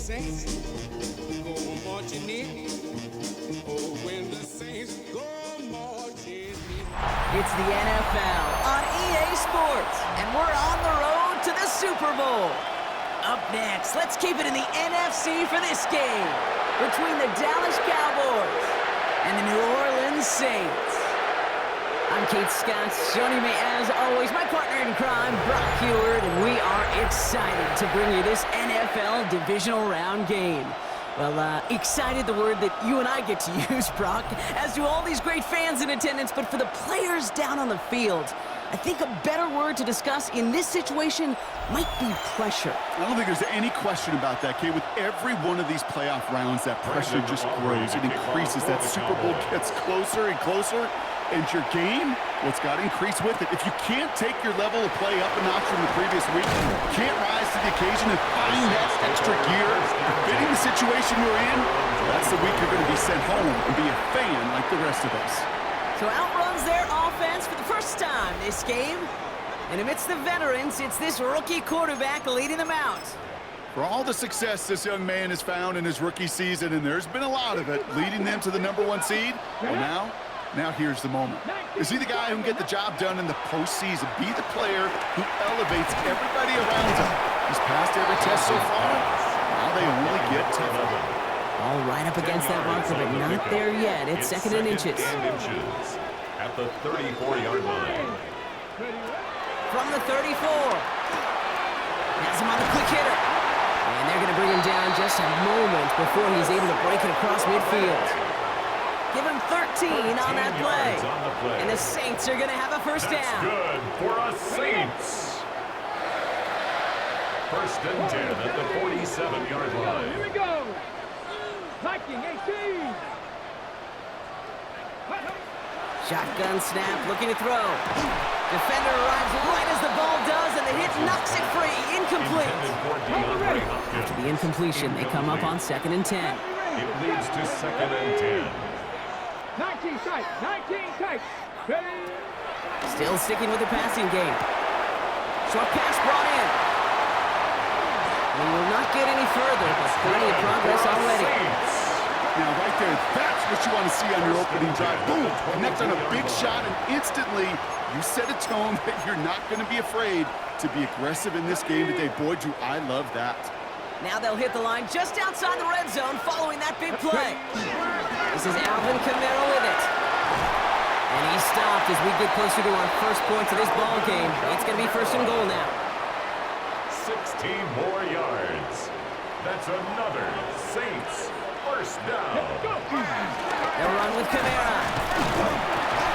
saints go marching in. Oh, when the saints go marching in. It's the NFL on EA Sports, and we're on the road to the Super Bowl. Up next, let's keep it in the NFC for this game between the Dallas Cowboys and the New Orleans Saints. I'm Kate Scott. Joining me, as always, my partner in crime, Brock Heward, and we are excited to bring you this NFL divisional round game. Well, excited, the word that you and I get to use, Brock, as do all these great fans in attendance, but for the players down on the field, I think a better word to discuss in this situation might be pressure. I don't think there's any question about that, Kate. With every one of these playoff rounds, that pressure just grows. It increases. That Super Bowl gets closer and closer. And your game, well, it's got to increase with it. If you can't take your level of play up a notch from the previous week, can't rise to the occasion and find that extra gear, fitting the situation you're in, that's the week you're going to be sent home and be a fan like the rest of us. So outruns their offense for the first time this game. And amidst the veterans, it's this rookie quarterback leading them out. For all the success this young man has found in his rookie season, and there's been a lot of it, leading them to the #1 seed, well, Now here's the moment. Is he the guy who can get the job done in the postseason? Be the player who elevates everybody around him. He's passed every test so far. Now they only get tougher. All right up against that marker, but not there yet. It's second and inches. At the 34-yard line. From the 34. Has him on the quick hitter. And they're going to bring him down just a moment before he's able to break it across midfield. Give him 13 on that play. And the Saints are going to have a first down. That's good for us Saints. First and 10 at the 47-yard line. Here we go. Viking 18. Shotgun snap, looking to throw. Defender arrives right as the ball does, and the hit knocks it free. Incomplete. After the incompletion, they come up on second and 10. It leads to second and 10. 19 tight, 19 tight. Ready? Still sticking with the passing game. Short pass brought in. We will not get any further, but plenty of progress already. Now right there, that's what you want to see on your opening drive. Boom! Connect on a big shot, and instantly you set a tone that you're not going to be afraid to be aggressive in this game today. Boy, do I love that. Now they'll hit the line just outside the red zone following that big play. This is Alvin Kamara with it. And he's stopped as we get closer to our first points of this ball game. It's going to be first and goal now. 16 more yards. That's another Saints first down. They'll run with Kamara.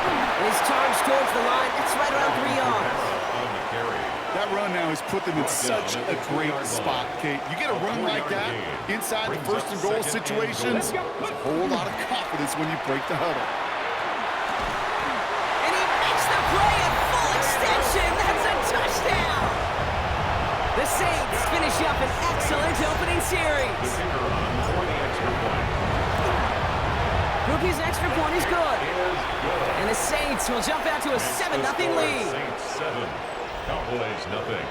And he's charged towards the line. It's right around 3 yards. On the carry. That run now has put them in such a great spot, Kate. You get a run like that inside the first and goal situations, there's a whole lot of confidence when you break the huddle. And he makes the play at full extension. That's a touchdown. The Saints finish up an excellent opening series. Rookie's extra point is good. And the Saints will jump out to a 7-0 lead. Saints 7, Cowboys nothing.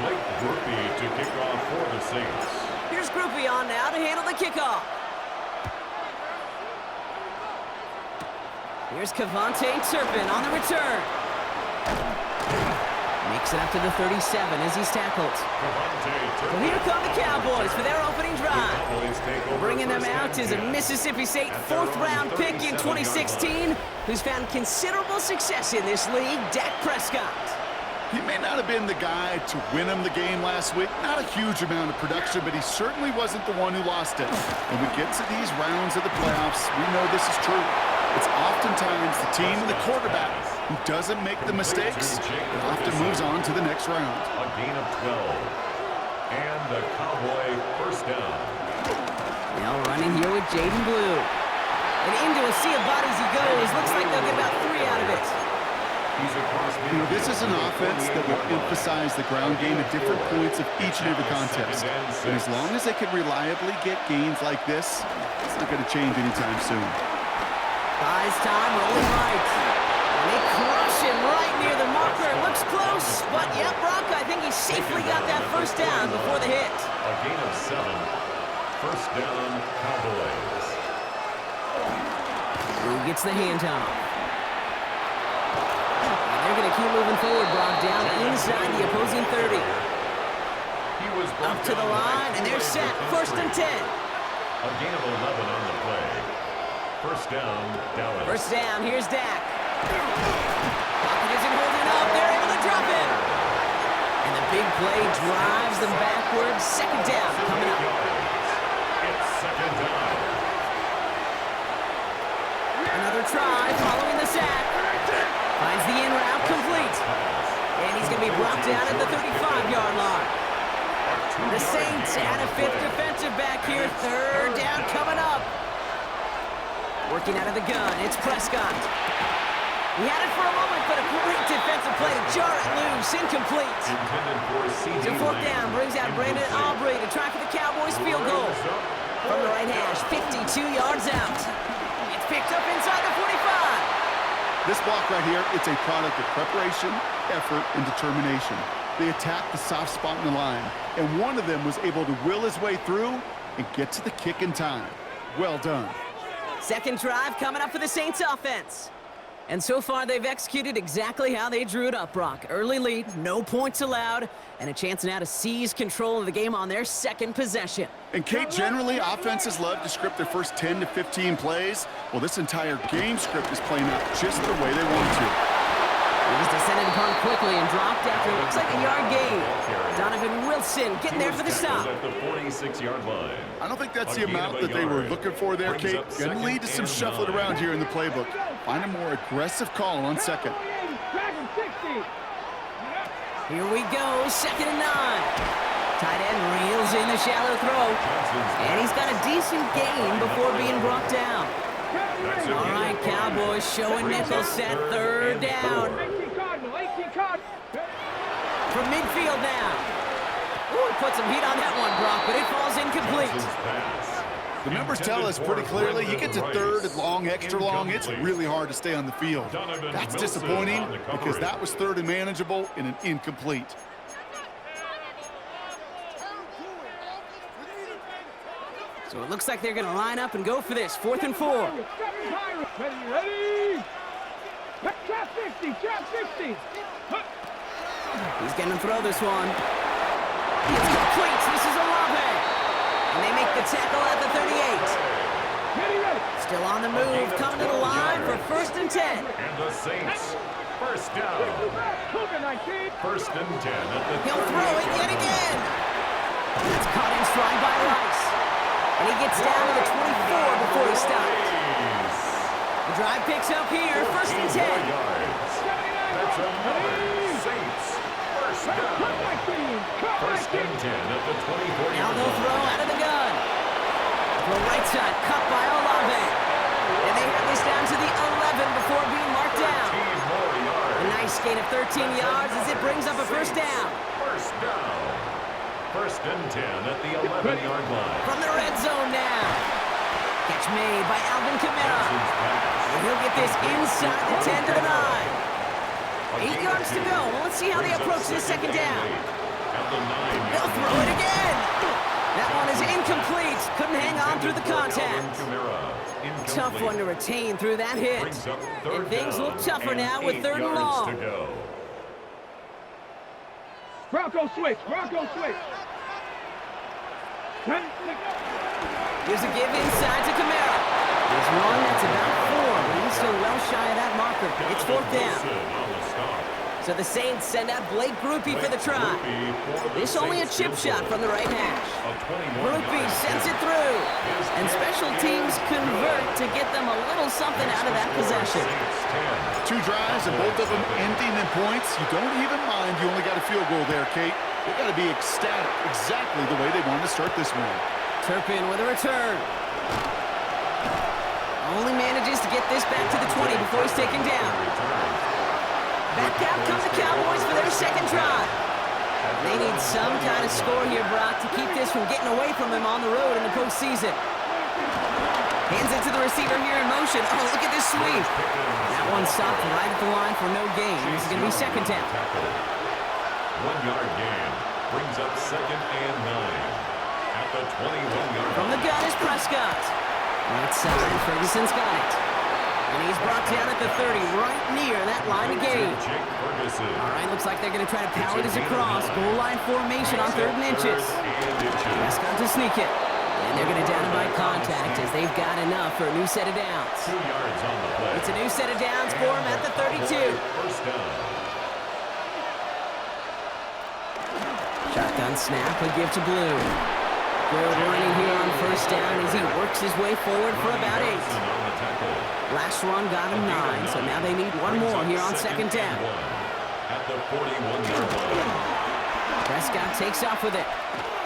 Blake Groupie to kick off for the Saints. Here's Groupie on now to handle the kickoff. Here's Cavante Turpin on the return. Makes it up to the 37 as he's tackled. Well, here come the Cowboys for their opening drive. Bringing them out is a Mississippi State fourth-round pick in 2016 who's found considerable success in this league, Dak Prescott. He may not have been the guy to win him the game last week. Not a huge amount of production, but he certainly wasn't the one who lost it. When we get to these rounds of the playoffs, we know this is true. It's oftentimes the team and the quarterback who doesn't make the mistakes and often moves on to the next round. A gain of 12. And the Cowboy first down. Now running here with Jaden Blue. And into a sea of bodies he goes. Looks like they'll get about 3 out of it. You know, this is an offense that will emphasize the ground game at different points of each and every contest. And as long as they can reliably get gains like this, it's not going to change anytime soon. Buys time, rolling right. And they crush it right near the marker. Looks close, but yeah, Brock, I think he safely got that first down before the hit. A gain of 7. First down, Cowboys. Who gets the handoff? And they're going to keep moving forward, Brock, down inside the opposing 30. He was Up to the line, and they're set. First and 10. A gain of 11 on the play. First down, Dallas. First down, here's Dak. Pocket isn't holding up. They're able to drop it. And the big play drives them backwards. Second down coming up. It's second down. Another try following the sack. Finds the in route complete. And he's going to be brought down at the 35-yard line. The Saints add a fifth defensive back here. Third down coming up. Working out of the gun, it's Prescott. He had it for a moment, but a great defensive play to jar it loose, incomplete. So fourth down brings out Brandon Aubrey to try for the Cowboys field goal. From the right hash, 52 yards out. It's picked up inside the 45. This block right here, it's a product of preparation, effort, and determination. They attacked the soft spot in the line, and one of them was able to will his way through and get to the kick in time. Well done. Second drive coming up for the Saints offense. And so far, they've executed exactly how they drew it up, Brock. Early lead, no points allowed, and a chance now to seize control of the game on their second possession. And Kate, generally, offenses love to script their first 10 to 15 plays. Well, this entire game script is playing out just the way they want to. He was descended upon quickly and dropped after it looks like a yard gain. Donovan Wilson getting there for the stop. At the 46-yard line. I don't think that's the amount that they were looking for there, Kate. Going to lead to some shuffling around here in the playbook. Find a more aggressive call on second. Here we go, second and 9. Tight end reels in the shallow throw. And he's got a decent gain before being brought down. All right, Cowboys showing nickel set, third down. From midfield now. Ooh, put some heat on that one, Brock, but it falls incomplete. The numbers tell us pretty clearly, you get to third and long, extra long, it's really hard to stay on the field. That's disappointing because that was third and manageable and an incomplete. So it looks like they're going to line up and go for this, 4th and 4. Ready? Trap 60, trap 60. He's going to throw this one. It's complete. This is Olave. And they make the tackle at the 38. Still on the move, coming to the line for 1st and 10. And the Saints, first down. First and 10 at the 38. He'll throw it yet again. It's caught in stride by Rice. And he gets down to the 24 before he stopped. The drive picks up here, 1st and 10. That's another Saints first down. First and 10 at the 24. Now they'll throw out of the gun. To the right side, cut by Olave. And they have this down to the 11 before being marked down. A nice gain of 13 yards as it brings up a first down. First down. First and 10 at the 11-yard line. From the red zone now. Catch made by Alvin Kamara. And he'll get this inside the 10 to the 9. 8 yards to go. Well, let's see how they approach this second down. They'll throw it again. That one is incomplete. Couldn't hang on through the contact. Tough one to retain through that hit. And things look tougher now with 3rd and long. Bronco switch, Bronco switch. Here's a give inside to Kamara. There's one that's about 4, but he's still well shy of that marker. It's 4th down. So the Saints send out Blake Grupe for the try. This only a chip shot from the right hash. Grupe sends it through. And special teams convert to get them a little something out of that possession. 2 drives and both of them ending in points. You don't even mind you only got a field goal there, Kate. They got to be ecstatic, exactly the way they wanted to start this one. Turpin with a return. Only manages to get this back to the 20 before he's taken down. Back out come the Cowboys for their second drive. They need some kind of score here, Brock, to keep this from getting away from them on the road in the postseason. Hands it to the receiver here in motion. Oh, look at this sweep. That one stopped right at the line for no gain. This is going to be second down. 1-yard gain brings up 2nd and 9 at the 21-yard line. From the gun is Prescott. Right side, Ferguson's got it. And he's brought down at the 30, right near that line of gain. All right, looks like they're going to try to power this across. Goal line formation on 3rd and inches. Prescott to sneak it. And they're going to down him by contact as they've got enough for a new set of downs. 2 yards on the play. It's a new set of downs for him at the 32. First down. Shotgun snap, a give to Blue. Good running here on first down as he works his way forward for about 8. Last run got him 9, so now they need one more here on second down. At the 41-yard line. Prescott takes off with it,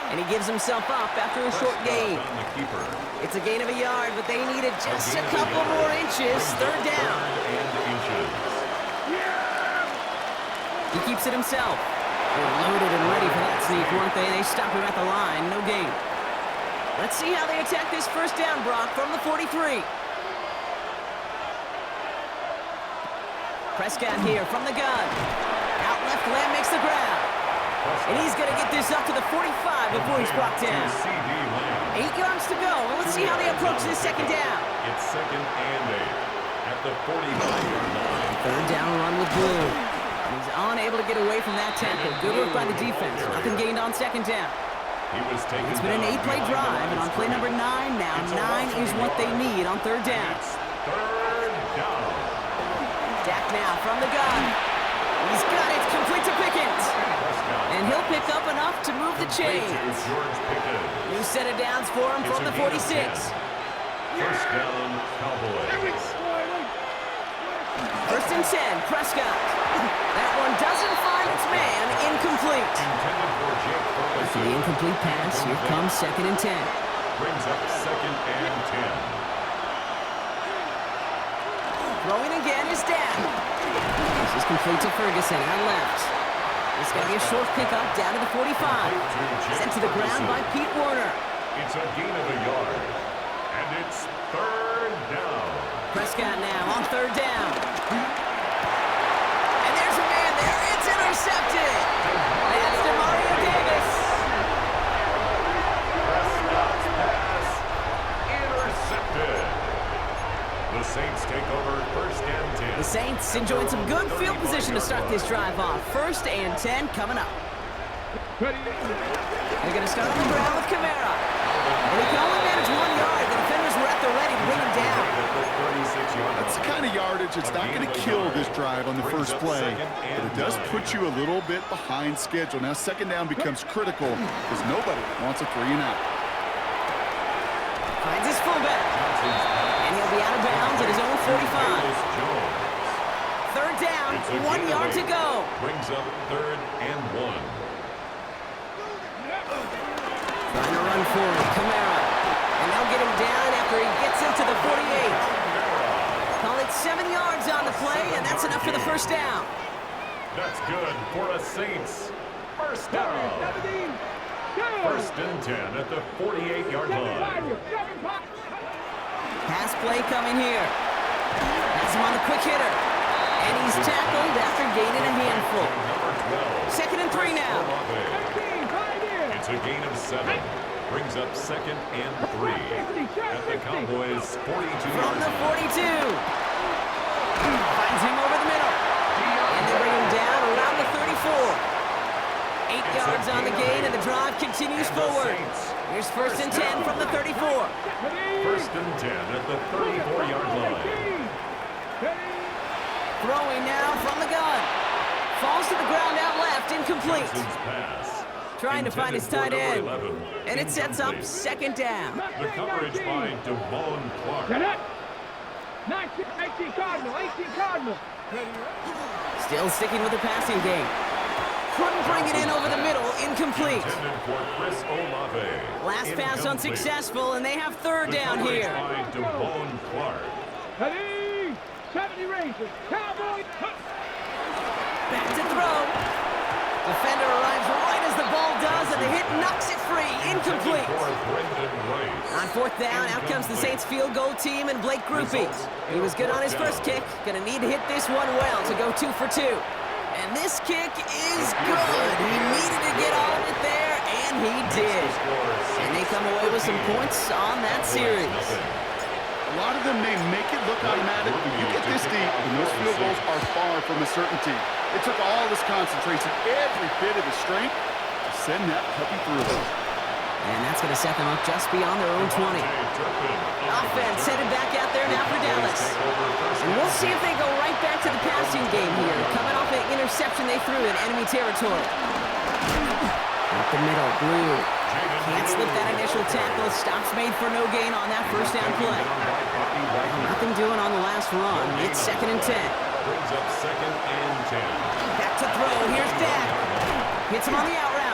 and he gives himself up after a short gain. It's a gain of a yard, but they needed just a couple more inches. Third down. He keeps it himself. They're loaded and ready for that sneak, weren't they? They stop him at the line, no gain. Let's see how they attack this first down, Brock, from the 43. Prescott here from the gun. Out left, Lamb makes the grab. And he's going to get this up to the 45 before he's brought down. 8 yards to go. Well, let's see how they approach this second down. It's 2nd and 8 at the 45-yard line. Third down run with Blue. And he's unable to get away from that tackle. Good work by the defense. Nothing gained on second down. It's been an 8-play drive, and on play number 9 now, 9 is what they need on third down. Third down. Dak now from the gun. He's got it. It's complete to Pickens. And he'll pick up enough to move the chains. New set of downs for him from the 46. First down, Cowboys. First and 10, Prescott. That one doesn't find its man. Incomplete. After the incomplete pass, here comes 2nd and 10. Brings up 2nd and 10. Throwing again is Dak. This is complete to Ferguson out left. It's going to be a short pickup down to the 45. Sent to the ground by Pete Werner. It's a gain of a yard. And it's third down. Prescott now on third down. And there's a man there. It's intercepted. That's DeMario Davis. Prescott's pass intercepted. The Saints take over first and 10. The Saints enjoying some good field position to start this drive off. First and 10 coming up. They're going to start on the ground with Kamara. And he can only manage 1 yard. The defenders were at the ready to bring him down. That's the kind of yardage it's not going to kill this drive on the first play, but it does put you a little bit behind schedule. Now second down becomes critical because nobody wants a 3-and-out. Finds his fullback. And he'll be out of bounds at his own 45. Third down, 1 yard to go. Brings up 3rd and 1. Trying to run forward, Kamara. And they'll get him down after he gets into the 48. Call it 7 yards on the play, and that's enough for the first down. That's good for a Saints first down. First and 10 at the 48-yard line. Pass play coming here. That's him on the quick hitter. And he's tackled after gaining a handful. 2nd and 3 now. It's a gain of 7. Brings up 2nd and 3 at the Cowboys' 42-yard From the line. 42. Finds him over the middle. And they bring him down around the 34. 8 yards on the gain, and the drive continues forward. Here's first and 10 from the 34. First and 10 at the 34-yard line. Throwing now from the gun. Falls to the ground out left, incomplete. Pass. Trying to find his tight end. And it sets up second down. The coverage by Devon Clark. 18 Cardinal, 18 Cardinal. Still sticking with the passing game. Couldn't bring it in over the middle, incomplete. For Chris Olave. Last pass unsuccessful, and they have third down here. By Devon Clark. 70 Rangers, Cowboys. Back to throw. Defender arrives right as the ball does, and the hit knocks it free. Incomplete. On fourth down, out comes the Saints field goal team and Blake Groupie. He was good on his first kick. Gonna need to hit this one well to go 2 for 2. And this kick is good. He needed to get all of it there, and he did. And they come away with some points on that series. A lot of them may make it look automatic, but you get this deep, and those field goals are far from a certainty. It took all this concentration, every bit of the strength, to send that puppy through. And that's going to set them up just beyond their own 20. Offense headed back out there now for Dallas. And we'll see if they go right back to the passing game here, coming off an interception they threw in enemy territory. Up the middle, Blue. Can't slip that initial tackle. Stops made for no gain on that first down play. Nothing doing on the last run. It's 2nd and 10. Brings up 2nd and 10. Back to throw. Here's Dak. Hits him on the out route.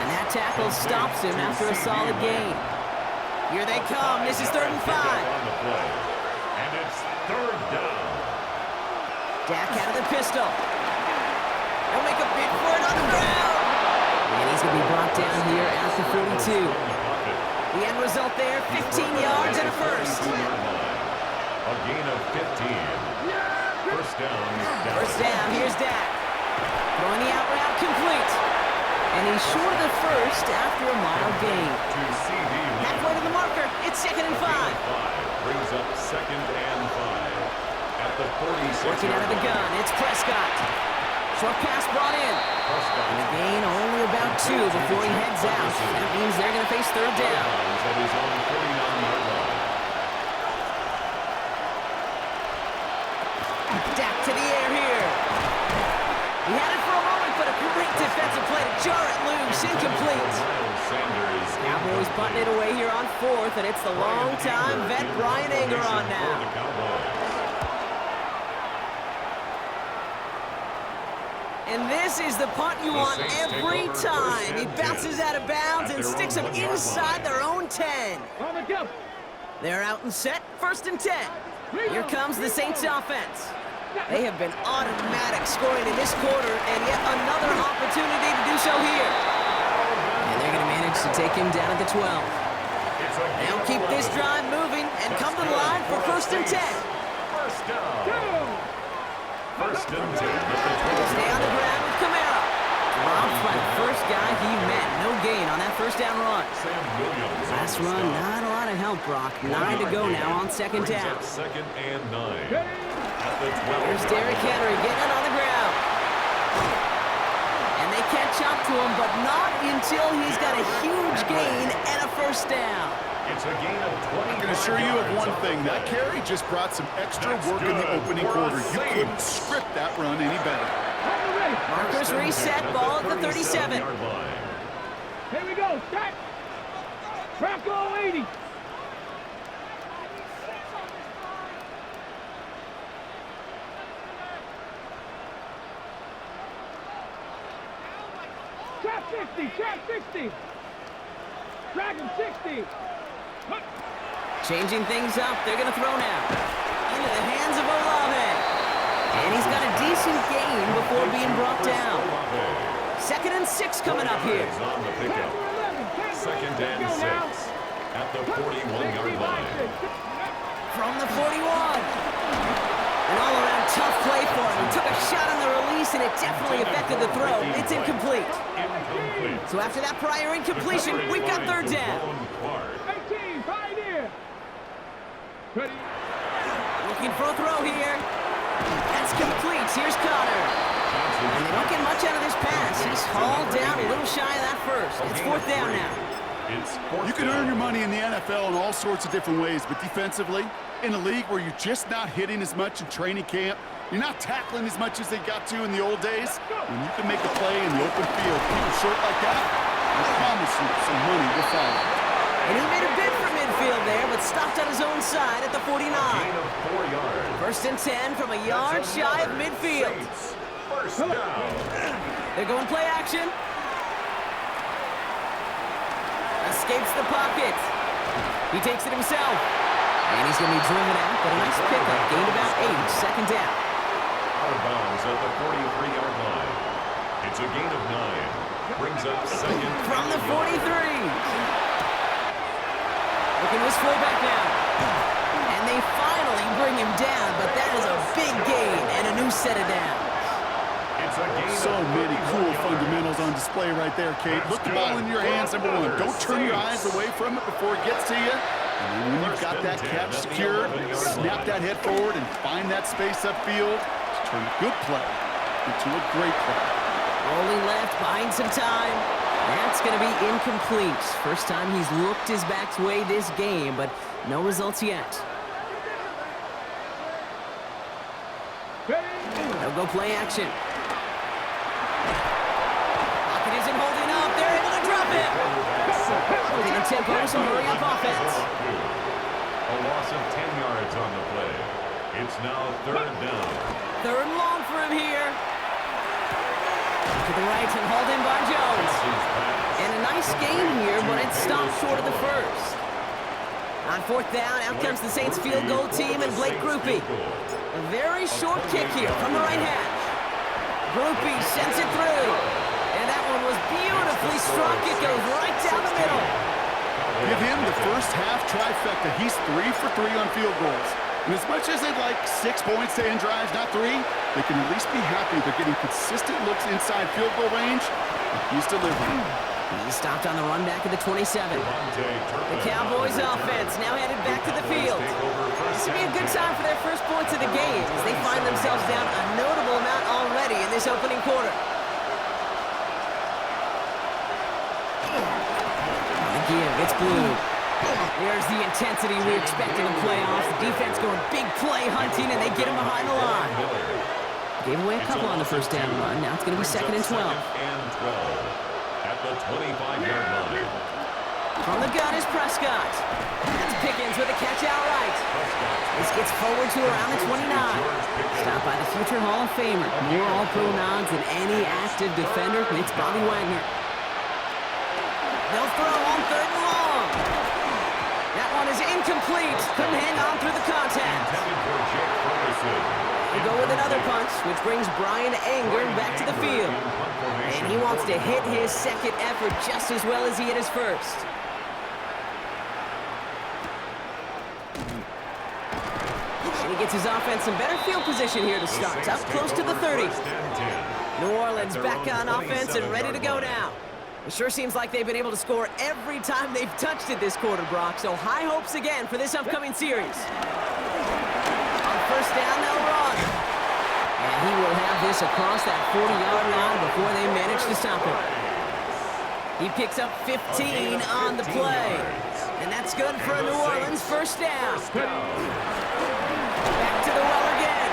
And that tackle stops him after a solid gain. Here they come. This is 3rd and 5. And it's 3rd down. Dak out of the pistol. He'll make a bid for it on the ground. And he's going to be brought down here at the 42. The end result there, 15 yards and a first. A gain of 15. First down. First down, here's Dak. Throwing the out route complete. And he's short of the first after a mild gain. Halfway to the marker, it's 2nd and 5. Brings up 2nd and 5. At the 46. Working out of the gun, it's Prescott. Short pass brought in. And a gain only about 2 before he heads out. That means they're going to face 3rd down. At his own 49-yard line. Dak to the air here. He had it for a moment, but a great defensive play to jar it loose. Incomplete. Cowboys punting it away here on 4th, and it's the long-time vet Brian Anger on now. And this is the punt you want every time. He bounces out of bounds and sticks them inside their own 10. They're out and set, 1st and 10. Here comes the Saints offense. They have been automatic scoring in this quarter, and yet another opportunity to do so here. And they're going to manage to take him down at the 12. They'll keep this drive moving and come to the line for 1st and 10. First down. 1st and 10. Stay on the ground with Kamara. Drops by the first guy he met. No gain on that first down run. Last run, not a lot of help, Brock. 9 to go now on 2nd down. 2nd and 9. Here's Derrick Henry getting it on the ground. And they catch up to him, but not until he's got a huge gain and a first down. It's a gain of 20. I can assure you of one thing. That carry just brought some extra work in the opening quarter. You couldn't script that run any better. Markers reset, ball at the 37. Here we go, set. Bronco 80. Trap 60, trap 60. Dragon 60. Changing things up, they're going to throw now. Into the hands of Olave. And he's got a decent gain before being brought down. 2nd and 6 coming up here. On the pickup. 2nd and 6 at the 41-yard line. From the 41. An all-around tough play for him. He took a shot on the release, and it definitely affected the throw. It's incomplete. So after that prior incompletion, we've got 3rd down. 18, Pioneer. Ready. Looking for a throw here. That's complete. Here's Connor. And they don't get much out of this pass. He's hauled down a little shy of that first. It's 4th down now. You can earn your money in the NFL in all sorts of different ways, but defensively, in a league where you're just not hitting as much in training camp, you're not tackling as much as they got to in the old days, when you can make a play in the open field, people short like that, I promise you some money will follow. And he made a bid for midfield there, but stopped on his own side at the 49. 1st and 10 from a yard shy of midfield. First down. They're going play action. Escapes the pocket. He takes it himself. And he's going to be driven out, but a nice pickup. Gained about 8, 2nd down. Out of bounds at the 43-yard line. It's a gain of 9. Brings up 2nd. From the 43. this fullback now. And they finally bring him down, but that is a big gain and a new set of downs. So many cool fundamentals on display right there, Kate. Look the ball in your hands, number one. Don't turn your eyes away from it before it gets to you. And then when you've got that catch secured, snap that head forward and find that space upfield to turn a good play into a great play. Rolling left, buying some time. That's going to be incomplete. First time he's looked his back's way this game, but no results yet. They'll go play action. Pocket isn't holding up. They're able to drop it. Holding a tempo, some hurry-up offense. A loss of 10 yards on the play. It's now third down. Third and long for him here. To the right and hauled in by Jones. And a nice gain here, but it stopped short of the first. On fourth down, out comes the Saints field goal team and Blake Grupe. A very short kick here from the right hash. Grupe sends it through. And that one was beautifully struck. It goes right down the middle. Give him the first half trifecta. He's 3 for 3 on field goals. And as much as they'd like 6 points to end drives, not 3, they can at least be happy they're getting consistent looks inside field goal range. He's delivering. He stopped on the run back at the 27. The Cowboys offense now headed back to the field. This will be a good time for their first points of the game as they find themselves down a notable amount already in this opening quarter. Again, it's blue. There's the intensity we expect in the playoffs. The defense going big play hunting, and they get him behind the line. Gave away a couple on the first down run. Now it's going to be 2nd and 12. At the 25-yard line. From the gun is Prescott. That's Pickens with a catch outright. This gets forward to around the 29. Stopped by the future Hall of Famer. More All-Pro nods than any active defender. It's Bobby Wagner. They'll throw on 3rd and long. That one is incomplete. Couldn't hang on through the contact. They go with another punch, which brings Brian Anger back to the field. And he wants to hit his second effort just as well as he hit his first. And he gets his offense in better field position here to start. Up close to the 30. New Orleans back on offense and ready to go now. It sure seems like they've been able to score every time they've touched it this quarter, Brock. So high hopes again for this upcoming series. On first down, they'll run. And he will have this across that 40-yard line before they manage to stop him. He picks up 15 on the play. And that's good for a New Orleans first down. Back to the well again.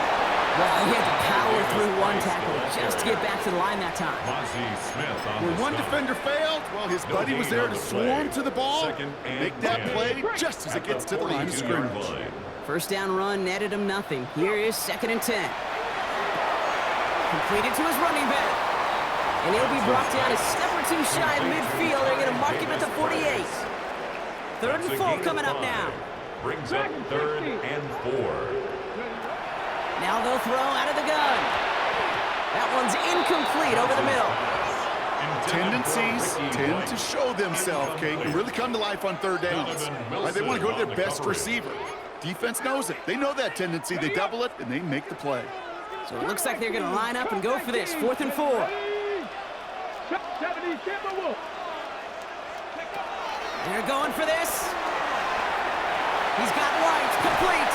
Well, he had to power through one tackle just to get back to the line that time. When one defender failed, well, his buddy was there to swarm to the ball and make that play just as it gets to the line of scrimmage. First down run netted him nothing. Here is 2nd and 10. Completed to his running back. And he'll be brought down a step or two shy of midfield. They're going to mark him at the 48. 3rd and 4 coming up now. Brings up 3rd and 4. Now they'll throw out of the gun. That one's incomplete over the middle. Tendencies tend to show themselves, Kate, and really come to life on 3rd downs. They want to go to their best receiver. Defense knows it. They know that tendency. They double it, and they make the play. So it looks like they're going to line up and go for this. 4th and 4. They're going for this. He's got White complete.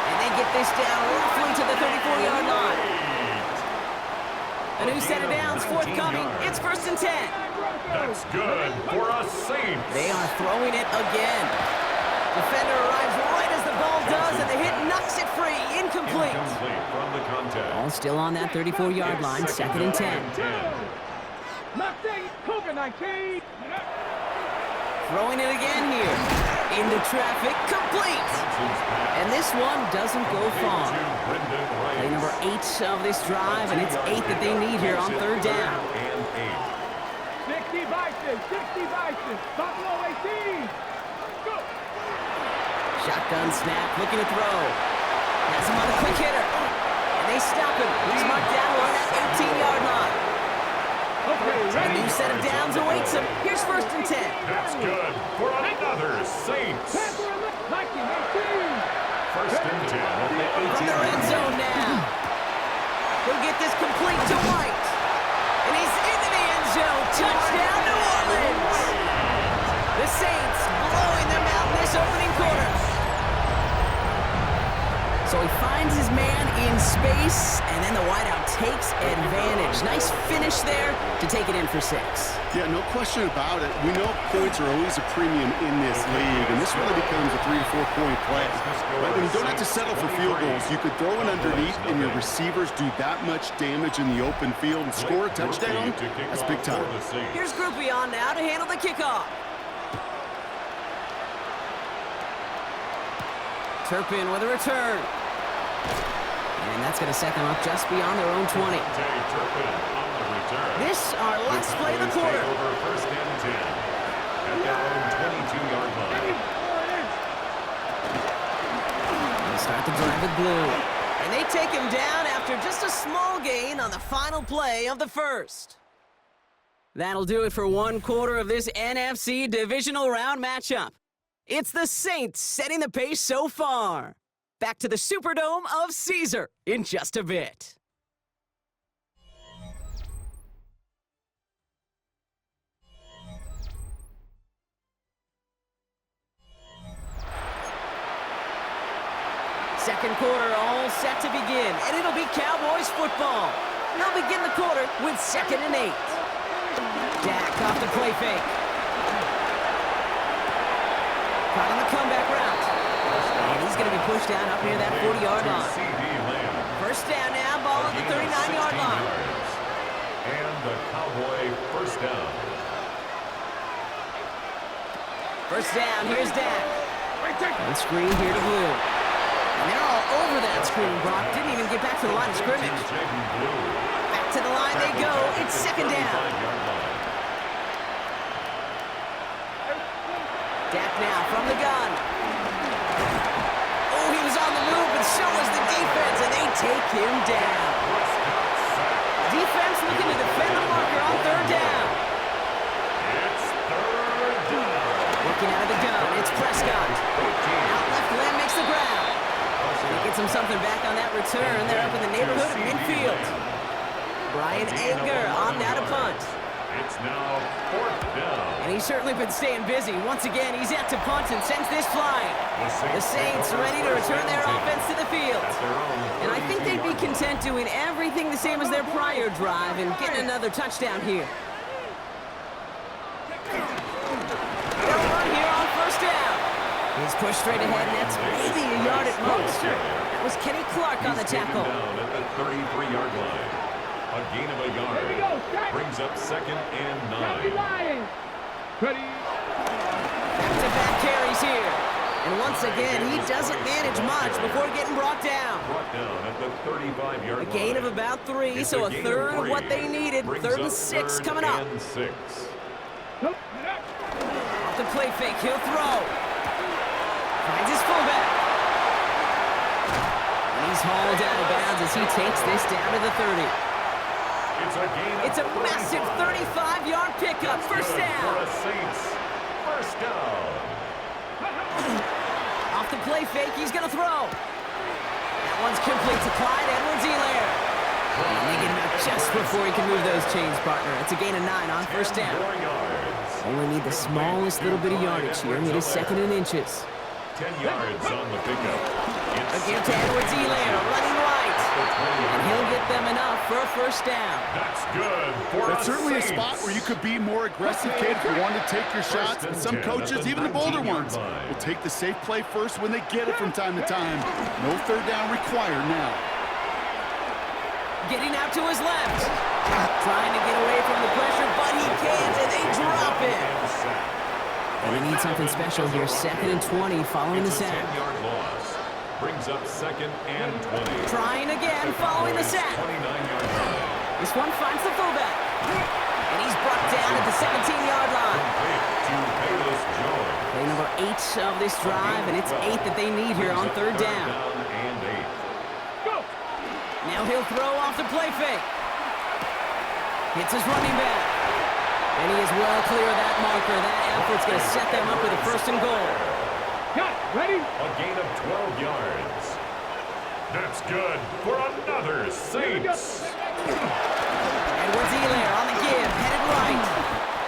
And they get this down roughly to the 34-yard line. A new set of downs forthcoming. It's 1st and 10. That's good for a Saints. They are throwing it again. Defender arrives right as the ball does, and the hit knocks it free. Incomplete. From the contact. All still on that 34-yard line. 2nd and 10. Nothing. Cougar 19. Throwing it again here. Into traffic. Complete. And this one doesn't go far. Play number 8 of this drive, and it's 8 that they need here on 3rd down. 60 Bison. 60 Bison. Buffalo 18. Go. Shotgun snap. Looking to throw. Has him on a quick hitter. And they stop him. He's marked down on that 18-yard line. A new set of downs awaits him. Here's 1st and 10. That's good for another Saints. First and 10 at the 18. From the red zone now. He'll get this complete to White. And he's into the end zone. Touchdown, New Orleans. The Saints blowing them out in this opening quarter. So he finds his man in space, and then the wideout takes advantage. Nice finish there to take it in for 6. Yeah, no question about it. We know points are always a premium in this league, and this really becomes a 3 to 4 point play. Right? When you don't have to settle for field goals, you could throw it underneath, and your receivers do that much damage in the open field and score a touchdown. That's big time. Here's Groupie on now to handle the kickoff. Turpin with a return. And that's going to set them up just beyond their own 20. This, our last play of the quarter. First and 10 at their own 22-yard line. They start the drive with blue. And they take him down after just a small gain on the final play of the first. That'll do it for one quarter of this NFC divisional round matchup. It's the Saints setting the pace so far. Back to the Superdome of Caesar in just a bit. Second quarter all set to begin, and it'll be Cowboys football. They'll begin the quarter with 2nd and 8. Dak off the play fake. Caught on the comeback route. And he's going to be pushed down up near that 40-yard line. First down now, ball at the 39-yard line. And the Cowboy first down. First down, here's Dak. And screen here to Blue. And they're all over that screen, Brock. Didn't even get back to the line of scrimmage. Back to the line they go. It's 2nd down. Dak now from the gun. Oh, he was on the move, but so was the defense, and they take him down. Defense looking to defend the marker on 3rd down. It's 3rd down. Looking out of the gun, it's Prescott. Out left, Lamb makes the ground. He gets him something back on that return. They're up in the neighborhood of midfield. Brian Anger on now to punt. It's now 4th down. And he's certainly been staying busy. Once again, he's out to punt and sends this flying. The Saints ready to return their offense to the field. And I think they'd be content doing everything the same as their prior drive and getting another touchdown here. They'll run here on 1st down. He's pushed straight ahead, and that's maybe a yard at most. That was Kenny Clark on the tackle. Down at the 33-yard line. A gain of a yard. Brings up 2nd and 9. Back-to-back carries here. And once again, he doesn't manage much before getting brought down. Brought down at the 35-yard line. A gain of about 3, so a third of what they needed. 3rd and 6 coming up. And 6. Off the play fake, he'll throw. Finds his fullback. And he's hauled out of bounds as he takes this down to the 30. It's a massive 35-yard pickup. First down. For a Saints. First down. Off the play fake, he's going to throw. That one's complete to Clyde Edwards-Helaire. And they get him out just before he can move those chains, partner. It's a gain of 9 on first down. Only need the smallest little bit of yardage here. Need a 2nd and inches. 10 yards on the pickup. A give to Edwards-Helaire, running right. And he'll get them enough for a first down. That's good for That's certainly a spot where you could be more aggressive, Kate, if you want to take your shots. But some coaches, even the bolder ones, will take the safe play first when they get it from time to time. No 3rd down required now. Getting out to his left. Trying to get away from the pressure, but he can't, and they drop it. And they need something special here. 2nd and 20 following the sack. 10-yard loss. Brings up 2nd and 20. Trying again following the sack. 29-yard line. This one finds the fullback. And he's brought down at the 17-yard line. Play number 8 of this drive, and it's 8 that they need here on 3rd down. And 8. Now he'll throw off the play fake. Hits his running back. And he is well clear of that marker. That effort's going to set them up with a first and goal. Cut. Ready? A gain of 12 yards. That's good for another Saints. Edwards-Helaire on the give, headed right.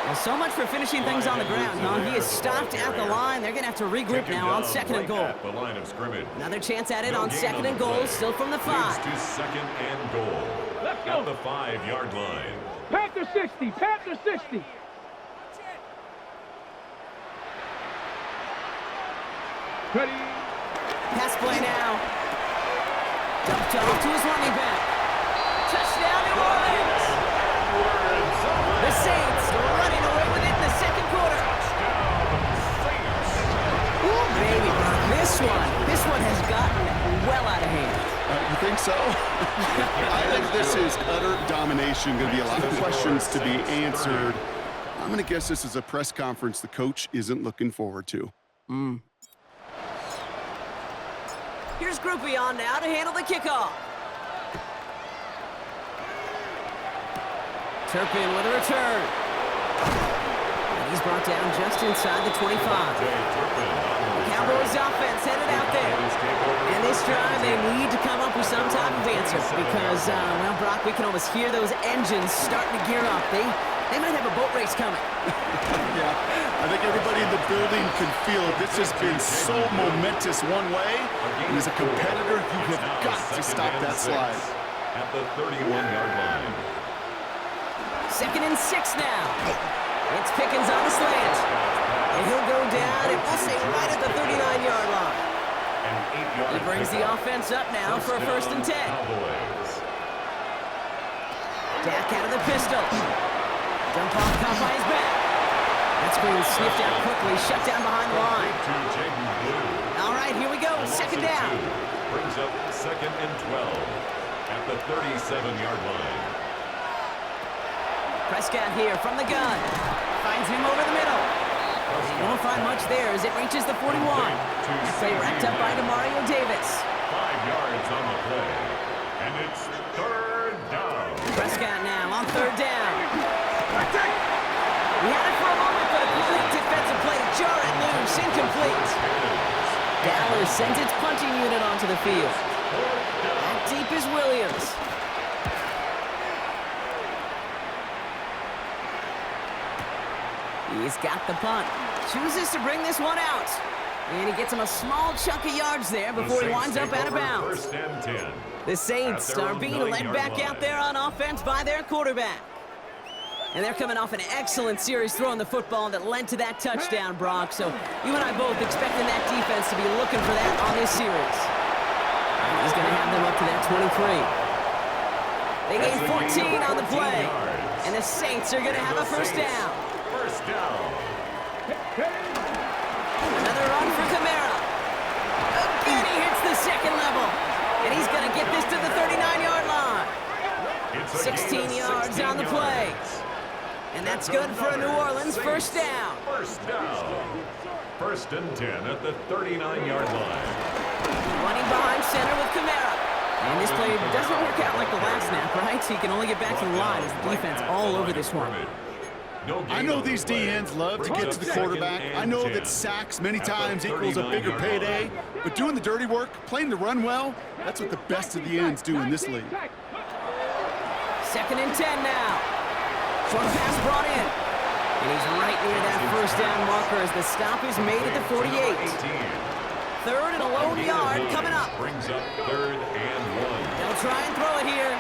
Well, so much for finishing things on the ground, huh? He is stopped at the line. They're going to have to regroup now on second and goal. At the line of scrimmage. Another chance at it on second and goal, still from the 5. To second and goal. Let's go. At the 5-yard line. Panther 60. Panther 60. Ready? Pass play now. Dumped off to his running back. Touchdown, New Orleans! The Saints running away with it in the second quarter. Ooh, baby, this one has gotten well out of hand. You think so? I think this is utter domination. Going to be a lot of questions to be answered. I'm going to guess this is a press conference the coach isn't looking forward to. Here's Groupie on now to handle the kickoff. Turpin with a return. And he's brought down just inside the 25. Cowboys offense headed out there. And this drive, they need to come up with some type of answer because, well, Brock, we can almost hear those engines starting to gear up. They might have a boat race coming. Yeah, I think everybody in the building can feel it. This has been so momentous one way, and as a competitor, you have got to stop that slide. At the 31-yard line. Second and 6 now. It's Pickens on the slant. And he'll go down, and we'll say right at the 39-yard line. He brings the offense up now for a first and 10. Dak out of the pistol. Dump off caught by his back. That's being sniffed out quickly, shut down behind the line. All right, here we go, second down. Brings up second and 12 at the 37-yard line. Prescott here from the gun. Finds him over the middle. He won't find much there as it reaches the 41. That play wrapped up by Demario Davis. 5 yards on the play. And it's third down. Prescott now on third down. He had it for a moment, but a complete defensive play to jar it loose. Incomplete. Dallas sends its punching unit onto the field. That deep is Williams. He's got the punt. Chooses to bring this one out. And he gets him a small chunk of yards there before he winds up out of bounds. First and 10. The Saints are being led back out there on offense by their quarterback. And they're coming off an excellent series throwing the football that led to that touchdown, Brock. So you and I both expecting that defense to be looking for that on this series. And he's going to have them up to that 23. They gain 14 on the play. And the Saints are going to have a first down. First down. Another run for Kamara. Again, he hits the second level. And he's going to get this to the 39-yard line. 16 yards on the play. And that's good for a New Orleans first down. First down. First and 10 at the 39-yard line. Running behind center with Kamara. And this play doesn't work out like the last snap, right? So he can only get back to the line as the defense all over this one. I know these DNs love to get to the quarterback. I know that sacks many times equals a bigger payday. But doing the dirty work, playing the run well, that's what the best of the ends do in this league. Second and 10 now. Short pass brought in. And he's right near that first down marker as the stop is made at the 48. Third and a lone yard coming up. Brings up third and 1. They'll try and throw it here.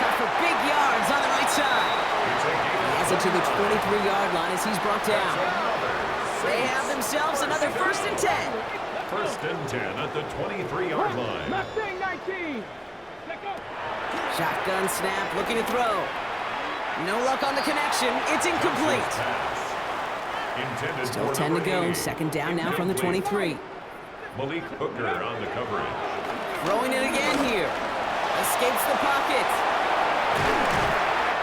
Cut for big yards on the right side. He has it to the 23-yard line as he's brought down. They have themselves another first and 10. First and 10 at the 23-yard line. Mustang 19. Let go. Shotgun snap, looking to throw. No luck on the connection. It's incomplete. Still 10 to go. Second down now from the 23. Malik Hooker on the coverage. Throwing it again here. Escapes the pocket.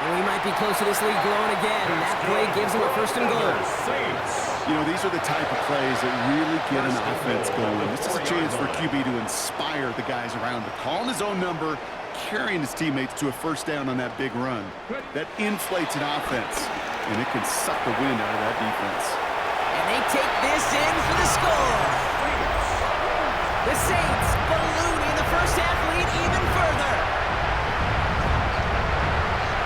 And we might be close to this lead growing again. That play gives him a first and goal. You know, these are the type of plays that really get an offense going. This is a chance for QB to inspire the guys around him. Calling his own number, carrying his teammates to a first down on that big run. That inflates an offense, and it can suck the wind out of that defense. And they take this in for the score. The Saints ballooning the first half lead even further.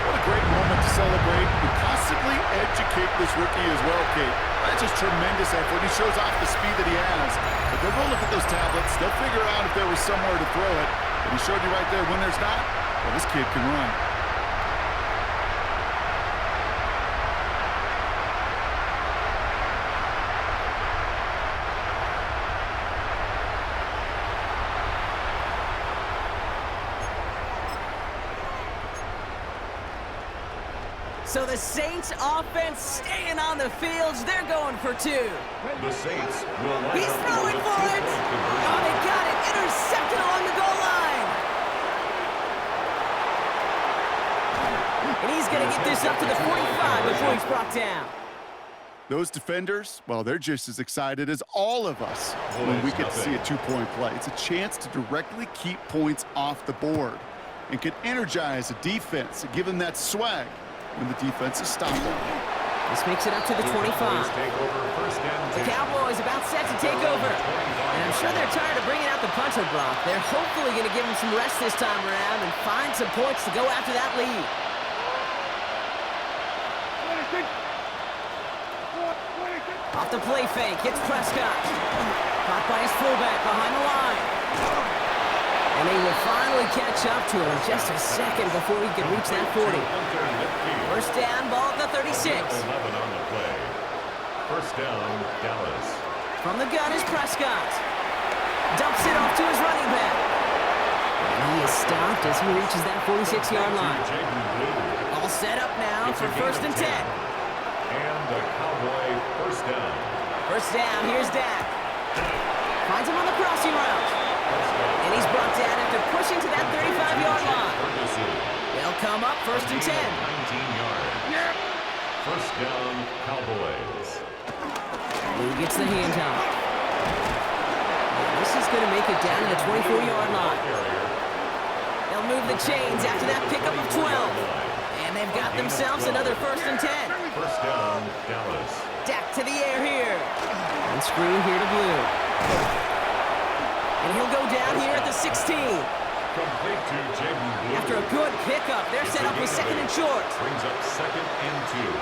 What a great moment to celebrate and possibly educate this rookie as well, Kate. That's just tremendous effort. He shows off the speed that he has. But they'll go look at those tablets. They'll figure out if there was somewhere to throw it. But he showed you right there when there's not, well, this kid can run. So the Saints offense staying on the fields. They're going for two. The Saints will line He's up throwing with a for it. two-point conversion. Oh, they got it. Intercepted along the goal line. And he's going to get this up to the 45 before he's brought down. Those defenders, well, they're just as excited as all of us when we get to see a two-point play. It's a chance to directly keep points off the board and can energize a defense and give them that swag when the defense is stopping. This makes it up to the 25. The Cowboys about set to take over. And I'm sure they're tired of bringing out the puncher, Brock. They're hopefully going to give him some rest this time around and find some points to go after that lead. 26. Off the play fake, hits Prescott. Caught by his fullback behind the line. And he will finally catch up to him just a second before he can reach that 40. First down, ball at the 36. 11 on the play. First down, Dallas. From the gun is Prescott. Dumps it off to his running back. And he is stopped as he reaches that 46-yard line. All set up now for first and 10. And a Cowboy first down. First down, here's Dak. Finds him on the crossing route. And he's brought down after pushing to that 35-yard line. They'll come up first and 10. 19 yards. First down, Cowboys. Who gets the handoff? This is going to make it down to the 24-yard line. They'll move the chains after that pickup of 12. And they've got themselves another first and 10. First down, Dallas. Dak to the air here. And screen here to Blue. And he'll go down here at the 16. Complete to Jaden Blue. After a good pickup, they're set up with second and short. Brings up second and 2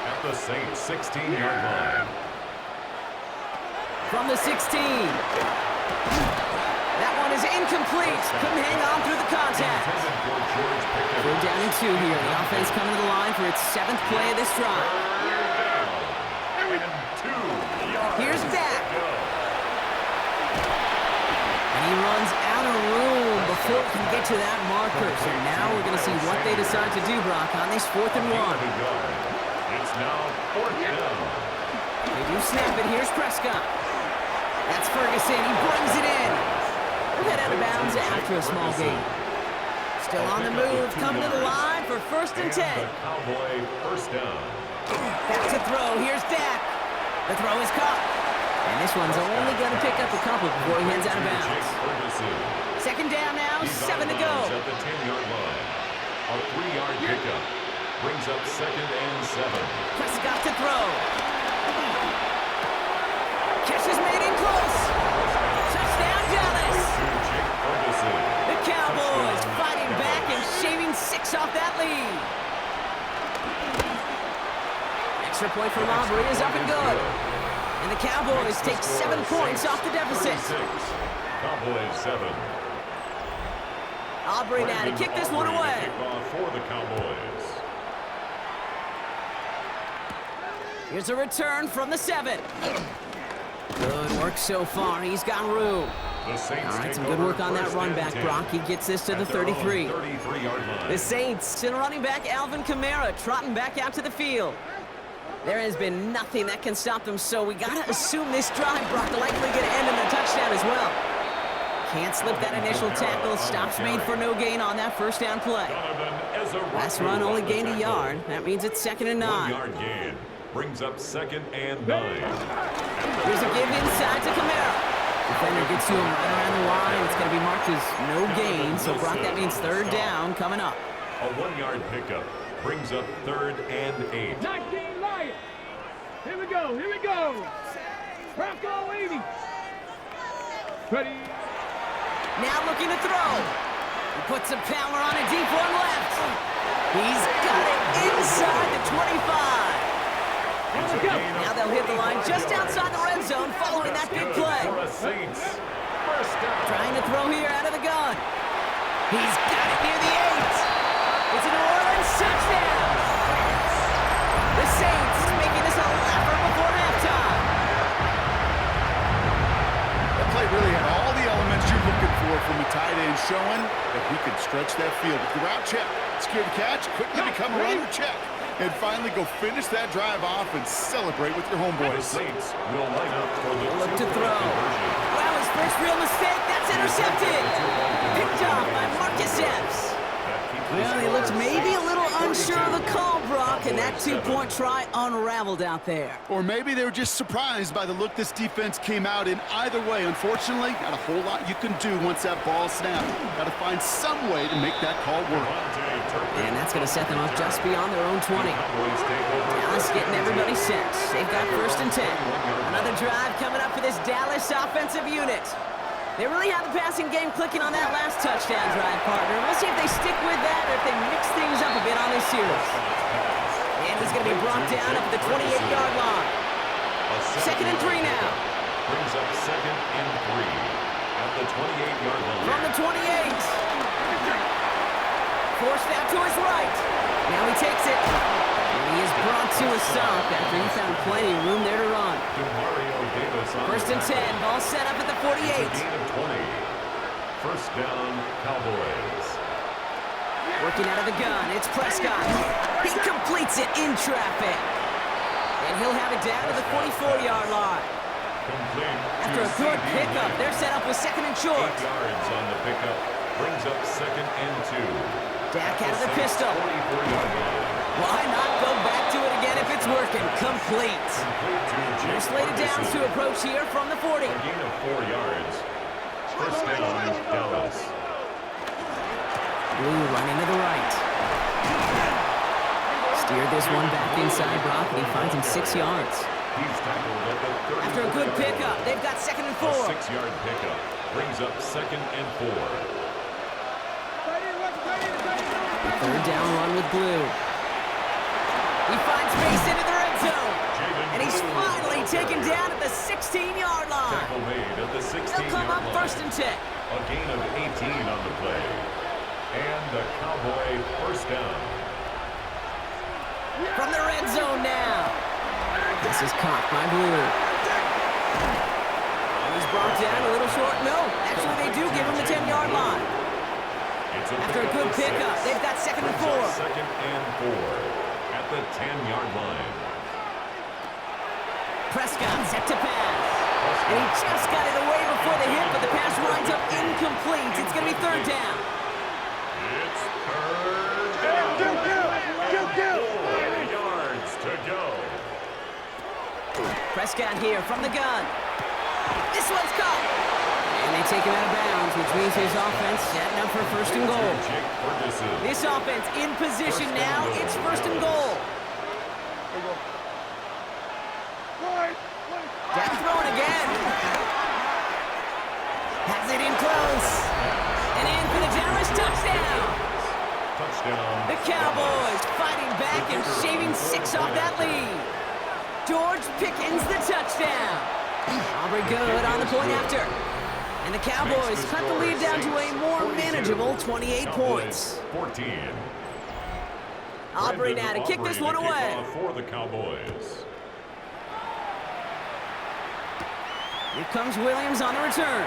at the Saints 16-yard line. From the 16. That one is incomplete. Couldn't hang on through the contact. They're down in 2 here. The offense coming to the line for its 7th play of this drive. Here's Dak. And he runs out of room before he can get to that marker. So now we're going to see what they decide to do, Brock, on this 4th and 1. It's now 4th down. They do snap it. Here's Prescott. That's Ferguson. He brings it in. We'll head out of bounds after a small gain. Still on the move, coming to the line for first and 10. Cowboy first down. Back to throw. Here's Dak. The throw is caught. And this one's only going to pick up a couple before he heads out of bounds. Second down now, 7 to go. At the 10-yard line. A 3-yard pickup. Brings up second and 7. Prescott to throw. Catch is made in close. Touchdown, Dallas. The Cowboys fighting back and shaving 6 off that lead. Extra point from Aubrey is up and good. And the Cowboys take 7 points off the deficit. Cowboys 7. Aubrey now to kick this one away. For the Cowboys. Here's a return from the 7. Good work so far. He's got room. All right, some good work on that run back, Brock. He gets this to the 33. The Saints and running back Alvin Kamara trotting back out to the field. There has been nothing that can stop them, so we got to assume this drive, Brock, likely going to end in a touchdown as well. Can't slip that initial tackle. Stops made for no gain on that first down play. Last run only gained a yard. That means it's second and 9. 1-yard gain. Brings up second and 9. Here's a give inside to Kamara. Defender gets Gets to him right around the line. It's going to be marked as no gain. So, Brock, that means third down coming up. A 1-yard pickup brings up 3rd and 8. 19 Lions. Here we go. Here we go. Bronco 80. Ready. Now looking to throw. He puts some power on a deep one left. He's got it inside the 25. Now they'll hit the line just outside the red zone following that big play. Trying to throw here out of the gun. He's got it near the 8. It's a New Orleans touchdown. The Saints making this a laugher before halftime. That play really had all the elements you're looking for from a tight end, showing that he can stretch that field with the route check, secure the catch, quickly become a runner check, and finally go finish that drive off and celebrate with your homeboys. The Saints will line up for the Look to throw. Wow, his first real mistake. That's intercepted. Picked off by Marcus Epps. Well, he looked maybe a little unsure of the call, Brock, and that 2-point try unraveled out there. Or maybe they were just surprised by the look this defense came out in. Either way, unfortunately, not a whole lot you can do once that ball snapped. Got to find some way to make that call work. And that's going to set them up just beyond their own 20. Dallas getting everybody set. They've got 1st and 10. Another drive coming up for this Dallas offensive unit. They really have the passing game clicking on that last touchdown drive, partner. We'll see if they stick with that or if they mix things up a bit on this series. And he's going to be brought down up at the 28-yard line. 2nd and 3 now. Brings up 2nd and 3 at the 28-yard line. From the 28. Forced out to his right. Now he takes it. And he is brought to a stop after he found plenty of room there to run. 1st and 10. Ball set up at the 48. Gain of 20. 1st down, Cowboys. Working out of the gun. It's Prescott. He completes it in traffic. And he'll have it down to the 44-yard line. After a good pickup, they're set up with 2nd and short. 8 yards on the pickup. Brings up 2nd and 2. Dak out of the pistol. 44-yard line. Why not go back to it again if it's working? Complete. They're slated down to approach here from the 40. A gain of 4 yards. 1st down, Dallas. Blue running to the right. Steered this one back inside Brock, and he finds him 6 yards. He's tackled at the 30. After a good pickup, they've got 2nd and 4. A 6-yard pickup brings up 2nd and 4. The 3rd down run with Blue. He finds space into the red zone. And he's finally taken down at the 16-yard line. Tackle made at the 16-yard line. They'll come up 1st and 10. A gain of 18 on the play. And the Cowboy 1st down. From the red zone now. This is caught by Blue. And he's brought down a little short. No, actually they do give him the 10-yard line. After a good pickup, they've got 2nd and 4. 2nd and 4 at the 10-yard line. Prescott set to pass. And he just got it away before the hit, but the pass winds up incomplete. It's going to be 3rd down. It's 3rd down. 4 yards to go. Prescott here from the gun. This one's caught. And they take him out of bounds, which means his offense setting up for 1st and goal. This offense in position now. It's 1st and goal. Dak throwing again. Has it in close. And in for the Dallas touchdown. Touchdown. The Cowboys fighting back and shaving 6 off that lead. George Pickens the touchdown. Aubrey good on the point after. And the Cowboys cut the lead down to a more manageable 28 points. 14. Aubrey now to kick this one away. For the Cowboys. Here comes Williams on the return.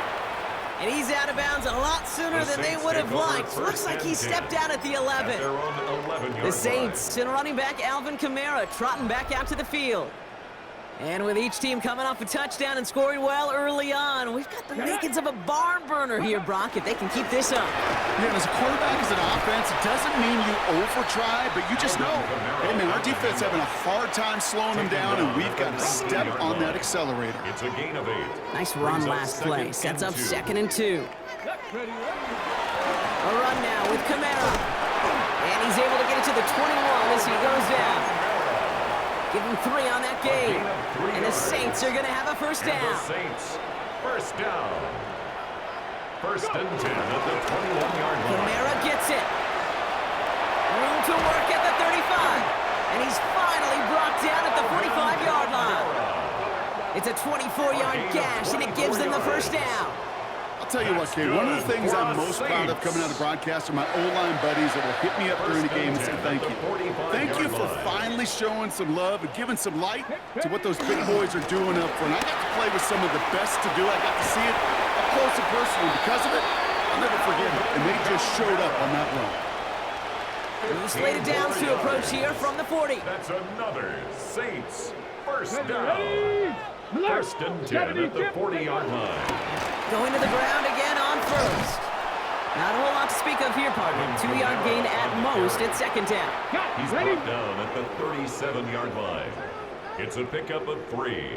And he's out of bounds a lot sooner than they would have liked. Looks like he stepped out at the 11. The The Saints and running back Alvin Kamara trotting back out to the field. And with each team coming off a touchdown and scoring well early on, we've got the makings of a barn burner here, Brock, if they can keep this up. Yeah, and as a quarterback, as an offense, it doesn't mean you over-try, but you just know, hey, man, our defense having a hard time slowing them down, and we've got to step on that accelerator. It's a gain of 8. Nice run last play. Sets up 2nd and 2. A run now with Kamara. And he's able to get it to the 21 as he goes down. Give him 3 on that game. And the Saints are going to have a first down. And the Saints, first down. First and 10 at the 21-yard line. Kamara gets it. Room to work at the 35. And he's finally brought down at the 45-yard line. It's a 24-yard gash, and it gives them the first down. I'll tell you what, Kate, one of the things I'm most proud of coming out of broadcast are my O-line buddies that will hit me up during the game and say thank you. Thank you for finally showing some love and giving some light to what those big boys are doing up front. I got to play with some of the best to do. I got to see it up close and personal. Because of it, I'll never forget it. And they just showed up on that run. Slated downs to approach here from the 40. That's another Saints first down. First and 10 at the 40-yard line. Going to the ground again on first. Not a whole lot to speak of here, partner. 2-yard gain at most at 2nd down. He's brought down at the 37-yard line. It's a pickup of 3.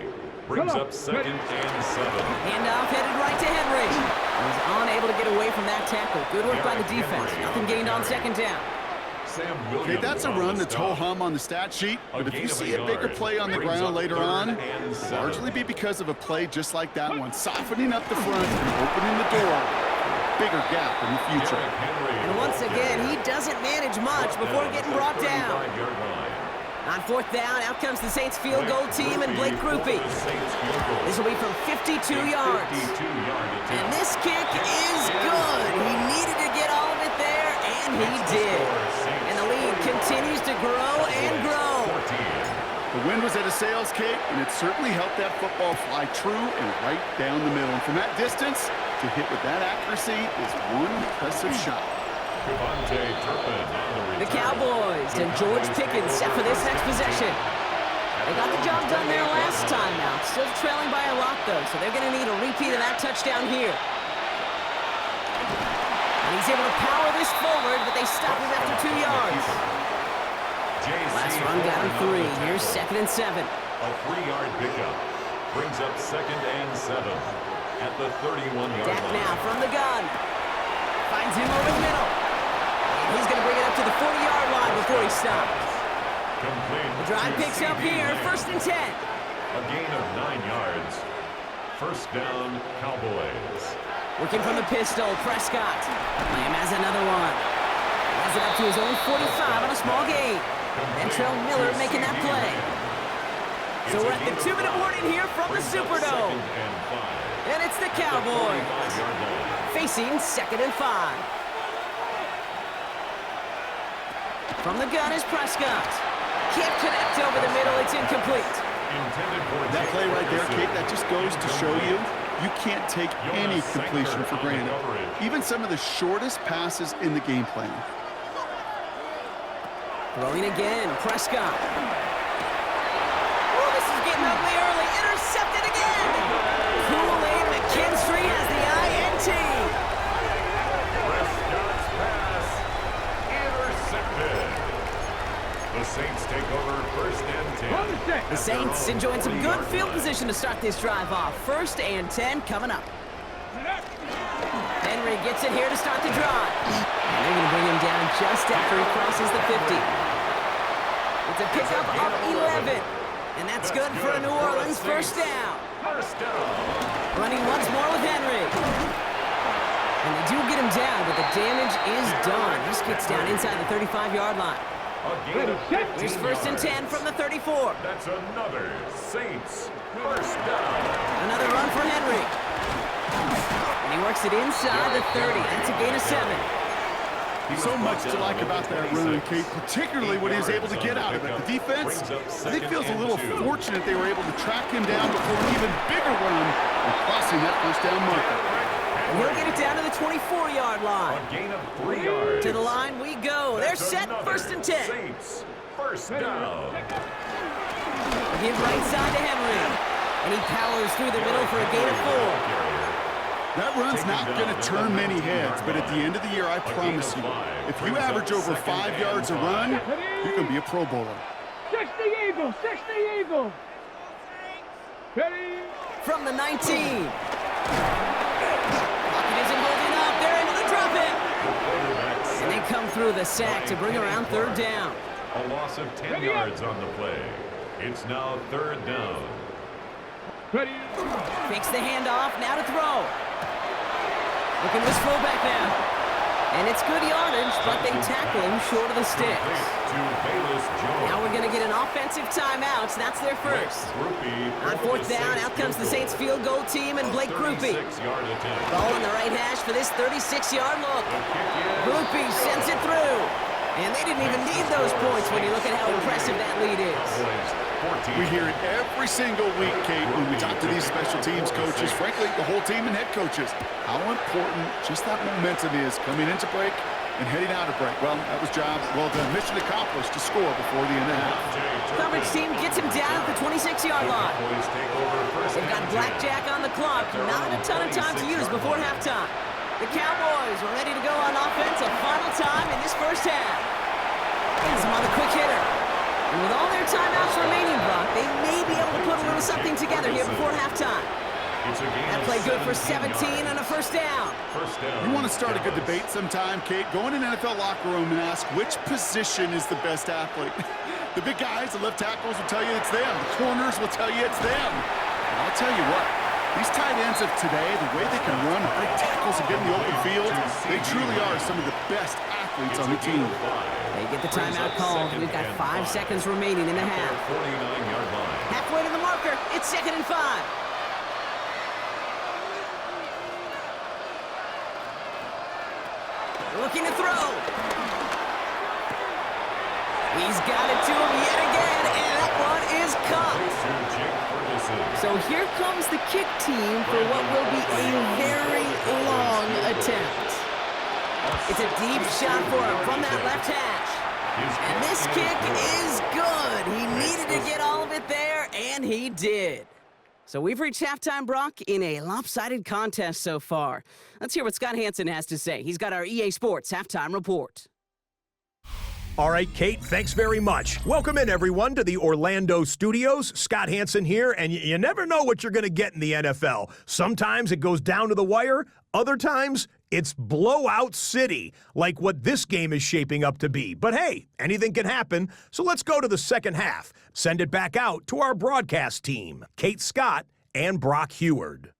Brings up 2nd and 7. Handoff headed right to Henry. He's unable to get away from that tackle. Good work by the defense. Nothing gained on 2nd down. Okay, that's a run that's ho-hum on the stat sheet, but if you see a bigger play on the ground later on, it'll largely be because of a play just like that one, softening up the front and opening the door. Bigger gap in the future. And once again, he doesn't manage much before getting brought down. On 4th down, out comes the Saints field goal team and Blake Grupe. This will be from 52 yards. And this kick is good. He needed to get all of it there, and he did. And the lead continues to grow and grow. The wind was at a sails, Kate, and it certainly helped that football fly true and right down the middle. And from that distance, to hit with that accuracy is one impressive shot. The Cowboys and George Pickens set for this next possession. They got the job done there last time out. Still trailing by a lot, though, so they're going to need a repeat of that touchdown here. And he's able to power this forward, but they stop him after 2 yards. Last run got him 3. Here's 2nd and 7. A 3-yard pickup. Brings up 2nd and 7 at the 31-yard Dak line. now from the gun. Finds him over the middle. And he's going to bring it up to the 40-yard line before he stops. The drive picks up here, 1st and 10. A gain of 9 yards. First down, Cowboys. Working from the pistol, Prescott. Lamb has another one. Has it up to his own 45 on a small gain. Ventrell Miller making that play. So we're at the 2-minute warning here from the Superdome. And it's the Cowboys facing 2nd and 5. From the gun is Prescott. Can't connect over the middle. It's incomplete. That play right there, Kate, that just goes to show you can't take any completion for granted. Even some of the shortest passes in the game plan. Throwing again, Prescott. Oh, this is getting ugly early. Intercepted again. Kool-Aid McKinstry has the INT. Prescott's pass intercepted. The Saints take over 1st and 10. The Saints enjoying some good field position to start this drive off. 1st and 10 coming up. Henry gets it here to start the drive. And they're going to bring him down just after he crosses the 50. It's a pickup of 11. And that's good for a New Orleans first down. Running once more with Henry. And they do get him down, but the damage is done. This gets down inside the 35-yard line. Here's 1st and 10 from the 34. That's another Saints first down. Another run for Henry. And he works it inside the 30. That's a gain of 7. So much to like about that run, Kate, particularly what he was able to get out of it. The defense, I think, feels a little fortunate they were able to track him down before an even bigger run and crossing that first down marker. And he'll get it down to the 24-yard line. A gain of 3 yards. To the line we go. They're set, 1st and 10. Saints first down. Give right side to Henry. And he powers through the middle for a gain of 4. That run's not going to turn many heads, but at the end of the year, I promise you, if you average over 5 yards a run, you're going to be a Pro Bowler. 60 Eagle, 60 Eagle. Ready? From the 19. Pocket isn't holding up. They're able to drop it. And they come through the sack to bring around 3rd down. A loss of 10 yards on the play. It's now 3rd down. Ready? Fakes the handoff. Now to throw. Looking to his fullback now. And it's good yardage, but they tackle him short of the sticks. Now we're going to get an offensive timeout. So that's their first. On 4th down, out comes the Saints field goal team and Blake Groupie. Ball on the right hash for this 36-yard look. Groupie sends it through. And they didn't even need those points when you look at how impressive that lead is. We hear it every single week, Kate, when we talk to these special teams coaches, frankly, the whole team and head coaches, how important just that momentum is coming into break and heading out of break. Well, that was job well done. Mission accomplished to score before the end of the half. Coverage team gets him down at the 26-yard line. They've got blackjack on the clock. Not a ton of time to use before halftime. The Cowboys are ready to go on offense a final time in this first half. Gets him on the quick hitter. And with all their timeouts remaining, Brock, they may be able to put a little something together here before halftime. That play good for 17 and a first down. You want to start a good debate sometime, Kate? Go in an NFL locker room and ask which position is the best athlete. The big guys, the left tackles will tell you it's them. The corners will tell you it's them. And I'll tell you what, these tight ends of today, the way they can run, break tackles, and get in the open field, they truly are some of the best athletes on the team. They get the timeout called. We've got 5 seconds remaining in the half. Halfway to the marker. It's 2nd and 5. Looking to throw. He's got it to him yet again, and that one is caught. So here comes the kick team for what will be a very long attempt. It's a deep shot for him from that left hash. And this kick is good. He needed to get all of it there, and he did. So we've reached halftime, Brock, in a lopsided contest so far. Let's hear what Scott Hansen has to say. He's got our EA Sports halftime report. All right, Kate, thanks very much. Welcome in, everyone, to the Orlando studios. Scott Hansen here, and you never know what you're going to get in the NFL. Sometimes it goes down to the wire. Other times, it's blowout city, like what this game is shaping up to be. But hey, anything can happen, so let's go to the second half. Send it back out to our broadcast team, Kate Scott and Brock Heward.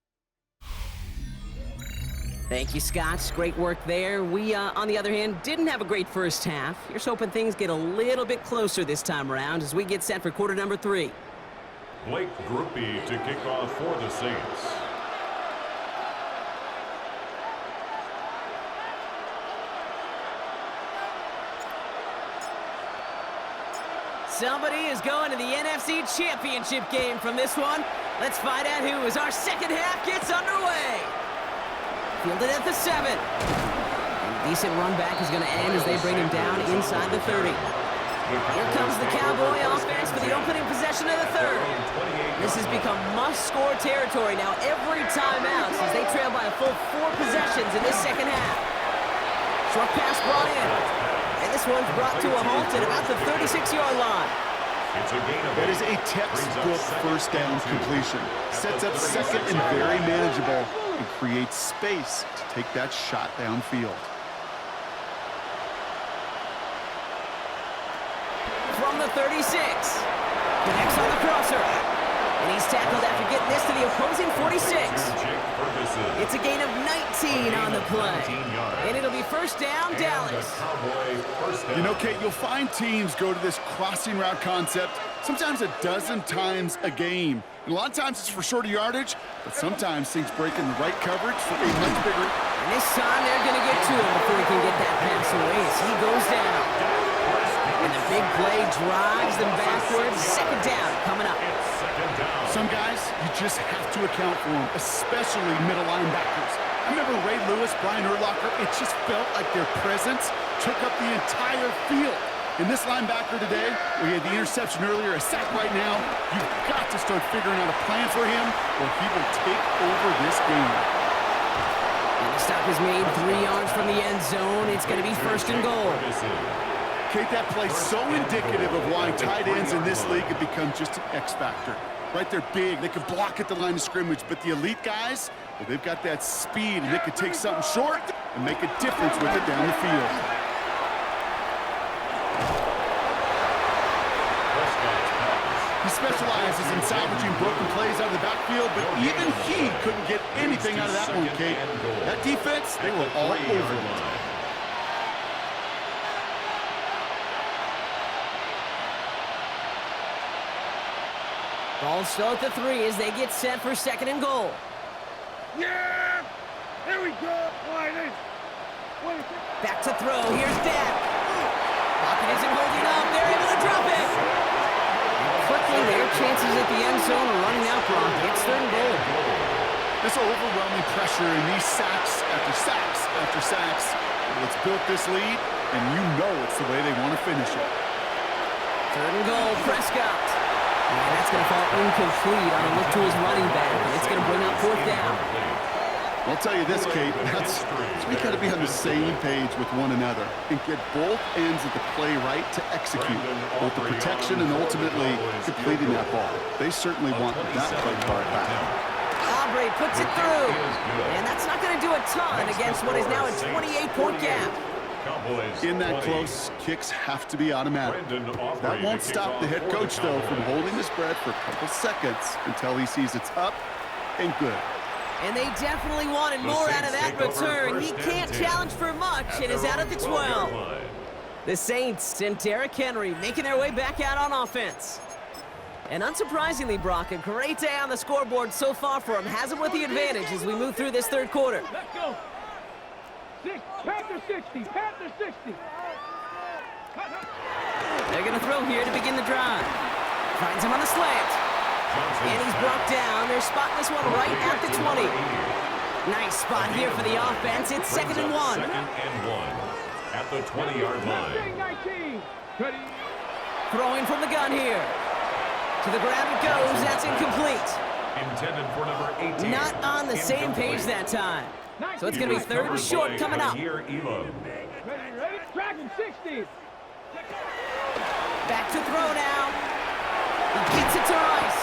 Thank you, Scott. Great work there. We, on the other hand, didn't have a great first half. Here's hoping things get a little bit closer this time around as we get set for quarter number 3. Blake Groupie to kick off for the Saints. Somebody is going to the NFC Championship game from this one. Let's find out who as our second half gets underway. Fielded at the 7. And decent run back is going to end as they bring him down inside the 30. Here comes the Cowboy offense for the opening possession of the 3rd. This has become must-score territory now every time out as they trail by a full 4 possessions in this second half. Short pass brought in. And this one's brought to a halt at about the 36-yard line. That is a textbook first down completion. Sets up second and very manageable and creates space to take that shot downfield. From the 36. Connects on the crosser. And he's tackled after getting this to the opposing 46. It's a gain of 19 on the play. And it'll be first down, Dallas. You know, Kate, you'll find teams go to this crossing route concept sometimes a dozen times a game. And a lot of times it's for shorter yardage, but sometimes things break in the right coverage for a much bigger. And this time they're going to get to him before he can get that pass away as he goes down. And the big play drives them backwards. Second down coming up. Some guys, you just have to account for them, especially middle linebackers. I remember Ray Lewis, Brian Urlacher, it just felt like their presence took up the entire field. And this linebacker today, we had the interception earlier, a sack right now. You've got to start figuring out a plan for him, or he will take over this game. And the stop is made 3 yards from the end zone. It's going to be 1st and goal. Kate, that play so indicative of why tight ends in this league have become just an X factor. Right, they're big, they can block at the line of scrimmage, but the elite guys, well, they've got that speed, and they can take something short and make a difference with it down the field. He specializes in salvaging broken plays out of the backfield, but even he couldn't get anything out of that one, Kate. That defense, they were all over it. Ball still at the 3 as they get set for 2nd and goal. Yeah! There we go! Back to throw. Here's Dak. Pocket isn't holding up. They're able to drop it. Quickly, their chances at the end zone are running out, Brock. It's 3rd and goal. This overwhelming pressure and these sacks after sacks after sacks, it's built this lead, and you know it's the way they want to finish it. 3rd and goal, Prescott. And that's going to fall incomplete on a look to his running back, and it's going to bring up 4th down. I'll tell you this, Kate, we got to be on the same page with one another and get both ends of the play right to execute, both the protection and ultimately completing that ball. They certainly want that play card back. Aubrey puts it through, and that's not going to do a ton against what is now a 28-point gap. In that close, kicks have to be automatic. That won't stop the head coach, though, from holding his breath for a couple seconds until he sees it's up and good. And they definitely wanted more out of that return. He can't challenge for much and is out at the 12. The Saints and Derrick Henry making their way back out on offense. And unsurprisingly, Brock, a great day on the scoreboard so far for him. Has him with the advantage as we move through this 3rd quarter. Let's go! Panther 60! Panther 60! They're going to throw here to begin the drive. Finds him on the slant. And he's brought down. They're spotting this one right at the 20. Nice spot here for the offense. It's 2nd and 1. 2nd and 1 at the 20-yard line. 19. Ready. Throwing from the gun here. To the ground it goes. That's incomplete. Intended for number 18. Not on the same page that time. So it's going to be 3rd and short coming up. Ready, ready. Dragon 60. Back to throw now. He gets it to Rice.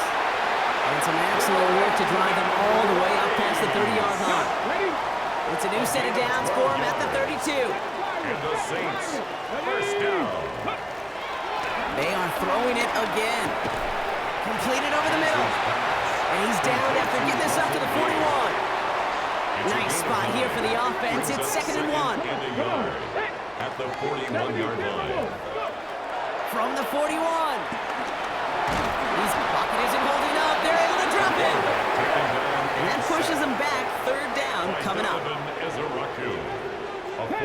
And some excellent work to drive them all the way up past the 30-yard line. It's a new set of downs for him at the 32. And the Saints, 1st down. They are throwing it again. Completed over the middle. And he's down after getting this up to the 41. Nice spot here for the offense. It's 2nd and 1. At the 41-yard line. From the 41. His pocket isn't holding up. They're able to drop it. And that pushes them back. 3rd down coming up. A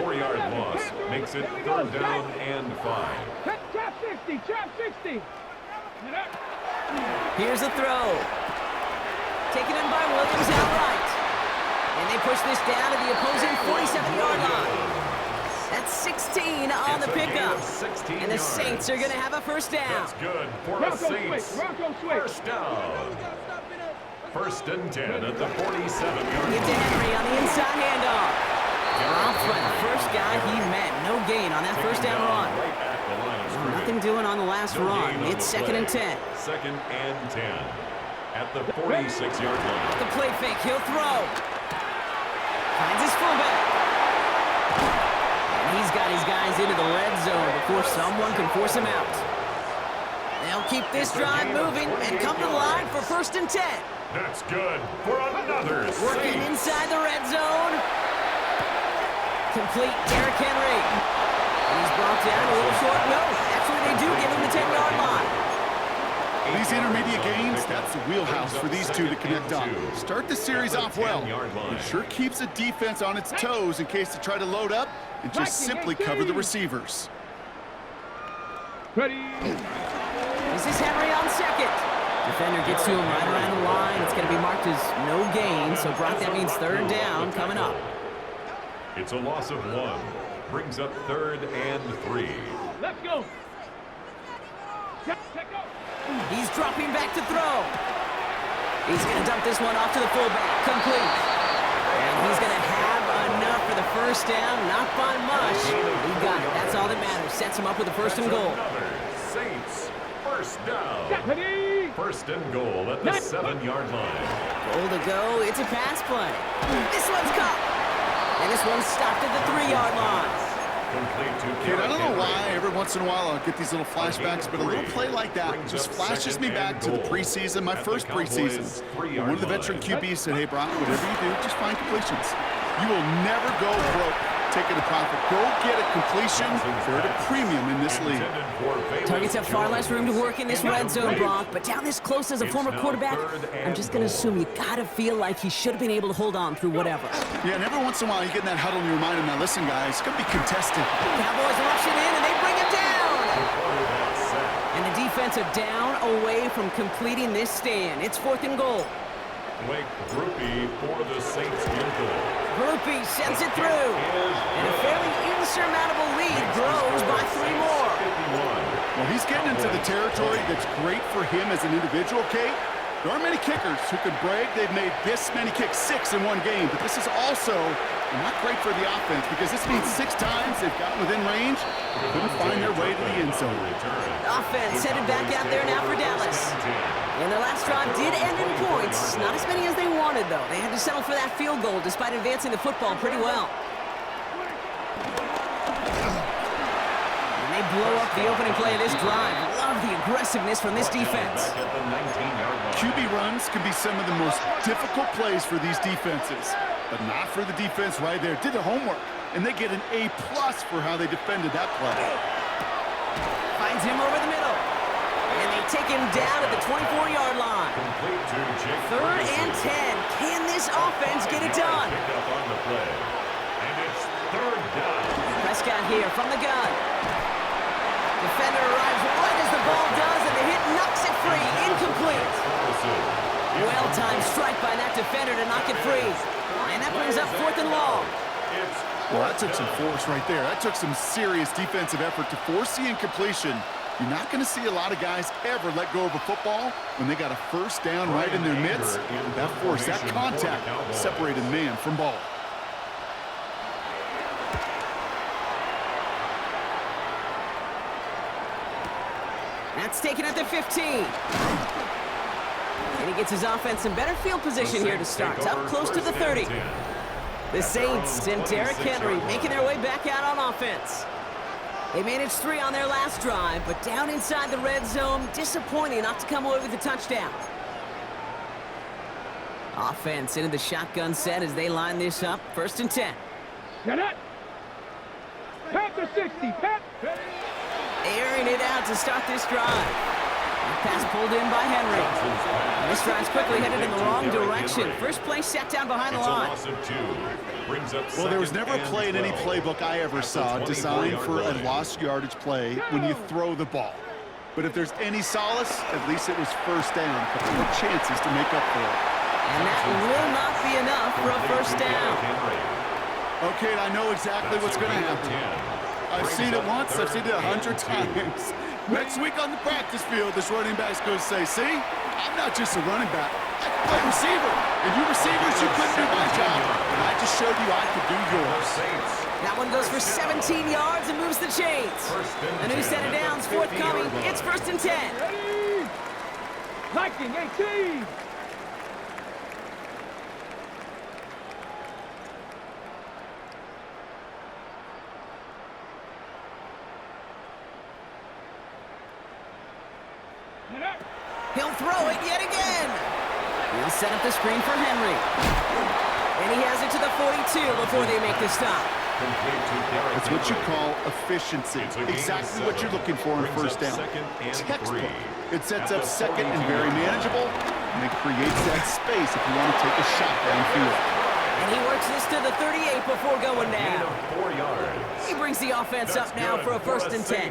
4-yard loss makes it 3rd down and 5. Trap 60. Trap 60. Here's a throw. Taken in by Williams outright. And they push this down to the opposing 47-yard line. That's 16 on the pickup. And the Saints are going to have a 1st down. That's good for the Saints. 1st down. 1st and 10 at the 47-yard Get to line. Henry on the inside handoff. Off by the first guy he met. No gain on that 1st down run. Nothing doing on the last run. It's 2nd and 10. 2nd and 10 at the 46-yard line. The play fake. He'll throw. Finds his fullback. And he's got his guys into the red zone before someone can force him out. They'll keep this drive moving and come to the line for 1st and 10. That's good for another Working Saints. inside the red zone. Complete Derrick Henry. And he's brought down a little short. No, actually they do give him the 10-yard line. These intermediate gains, that's the wheelhouse for these two to connect on. Start the series off well. It sure keeps the defense on its toes in case they try to load up and just simply cover the receivers. Ready. This is Henry on 2nd. Defender gets to him right around the line. It's going to be marked as no gain. So, Brock, that means 3rd down coming up. It's a loss of 1. Brings up 3rd and 3. Let's go. Check go. He's dropping back to throw. He's going to dump this one off to the fullback. Complete. And he's going to have enough for the first down. Not by much. He got it. That's all that matters. Sets him up with a first and goal. Saints, first down. Ready. First and goal at the 7-yard line. Goal to go. It's a pass play. This one's caught. And this one's stopped at the 3-yard line. Kid, I don't know why every once in a while I'll get these little flashbacks, but a little play like that just flashes me back to the preseason, my first preseason. One of the veteran QBs said, hey, Brock, whatever you do, just find completions. You will never go broke taking a profit. Go get a completion. They're at a premium in this league. Targets have far less room to work in this red zone, Brock, but down this close as a former quarterback, I'm just going to assume you got to feel like he should have been able to hold on through whatever. Yeah, and every once in a while you get in that huddle in your mind, and now listen, guys, it's going to be contested. Cowboys rush it in, and they bring him down. And the defense are down away from completing this stand. It's 4th and goal. Blake Groupie for the Saints field goal. Groupie sends it through. And a fairly insurmountable lead grows by 3 more. Well, he's getting into the territory that's great for him as an individual, Kate. There aren't many kickers who could brag they've made this many kicks, 6 in one game. But this is also not great for the offense because this means 6 times they've gotten within range, couldn't find their way to the end zone. Offense headed back out there now for Dallas. And their last drive did end in points. Not as many as they wanted, though. They had to settle for that field goal despite advancing the football pretty well. And they blow up the opening play of this drive. Love the aggressiveness from this defense. QB runs can be some of the most difficult plays for these defenses, but not for the defense right there. Did the homework, and they get an A+ for how they defended that play. Finds him over the middle. And they take him down at the 24-yard line. 3rd and 10. Can this offense get it done? And it's 3rd down. Prescott here from the gun. Defender arrives right as the ball does, and the hit knocks it free. Incomplete. Well-timed strike by that defender to knock it free. And that brings up 4th and long. Well, that took some force right there. That took some serious defensive effort to force the incompletion. You're not going to see a lot of guys ever let go of a football when they got a first down right in their midst. That force, that contact separated man from ball. That's taken at the 15. And he gets his offense in better field position here to start. Up close to the 30. The Saints and Derrick Henry making their way back out on offense. They managed 3 on their last drive, but down inside the red zone, disappointing not to come away with a touchdown. Offense into the shotgun set as they line this up. 1st and 10. Get it. Pat the 60. Pat. Airing it out to start this drive. Pass pulled in by Henry. And this drive's quickly headed in the wrong direction. First play set down behind the line. Well, there was never a play in any playbook I ever saw designed for a lost yardage play when you throw the ball. But if there's any solace, at least it was first down. But there were chances to make up for it. And that will not be enough for a first down. Okay, I know exactly what's going to happen. I've seen it once, I've seen it 100 times. Next week on the practice field, this running back's going to say, see, I'm not just a running back, I can play receiver. And you receivers, you couldn't do my job. And I just showed you I could do yours. That one goes for 17 yards and moves the chains. A new set of downs forthcoming. It's 1st and 10. Ready. Viking 18. He'll throw it yet again. He'll set up the screen for Henry. And he has it to the 42 before they make the stop. It's what you call efficiency. Exactly what you're looking for in first down. Textbook. It sets up 2nd and very manageable, and it creates that space if you want to take a shot downfield. And he works this to the 38 before going down. 4 yards. He brings the offense up now for a 1st and 10.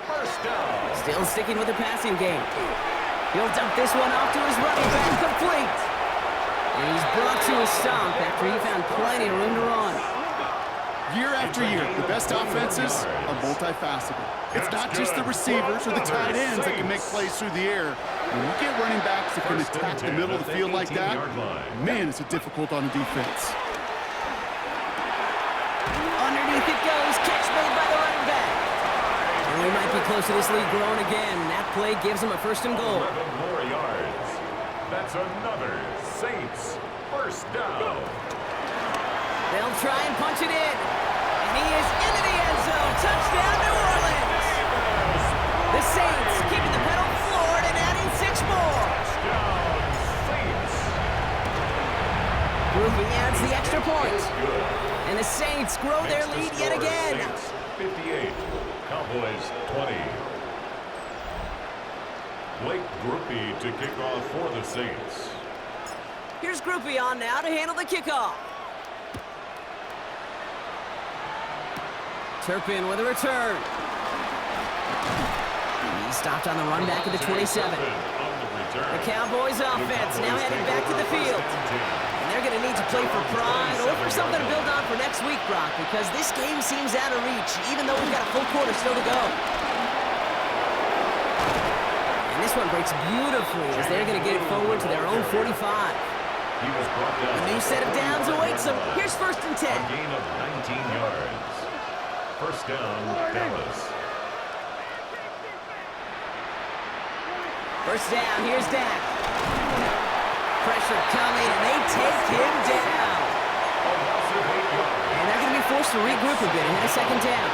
First down. Still sticking with the passing game. He'll dump this one off to his running back, complete. And he's brought to a stop after he found plenty of room to run. Year after year, the best offenses are multifaceted. It's not just the receivers or the tight ends that can make plays through the air. When you get running backs that can attack the middle of the field like that, man, is it difficult on the defense. Underneath it goes. Catch made by the running back. And we might be close to this lead growing again. That play gives them a 1st and goal. 11 more yards. That's another Saints first down. They'll try and punch it in. And he is into the end zone. Touchdown, New Orleans. The Saints keeping the pedal floored and adding 6 more. Touchdown, Saints. Grouping adds the extra point. And the Saints grow their lead yet again. Saints 58, Cowboys 20. Blake Groupie to kick off for the Saints. Here's Groupie on now to handle the kickoff. Turpin with a return. He stopped on the run back at the 27. The Cowboys offense now heading back to the field. And they're going to need to play for pride or for something to build on for next week, Brock, because this game seems out of reach, even though we've got a full quarter still to go. And this one breaks beautifully as they're going to get it forward to their own 45. A new set of downs awaits them. Here's 1st and 10. A gain of 19 yards. First down, Dallas. First down, here's Dak. Pressure coming, and they take him down. And they're going to be forced to regroup a bit and hit a 2nd down.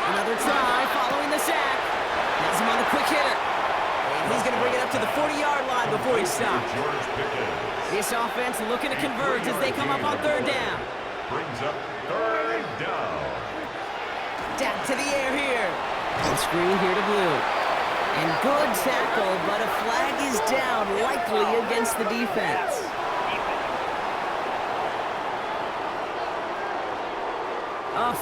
Another try following the sack. Has him on the quick hitter. And he's going to bring it up to the 40-yard line before he stops. This offense looking to converge as they come up on 3rd down. Brings up 3rd down. Dak to the air here. And screen here to Blue. And good tackle, but a flag is down, likely against the defense.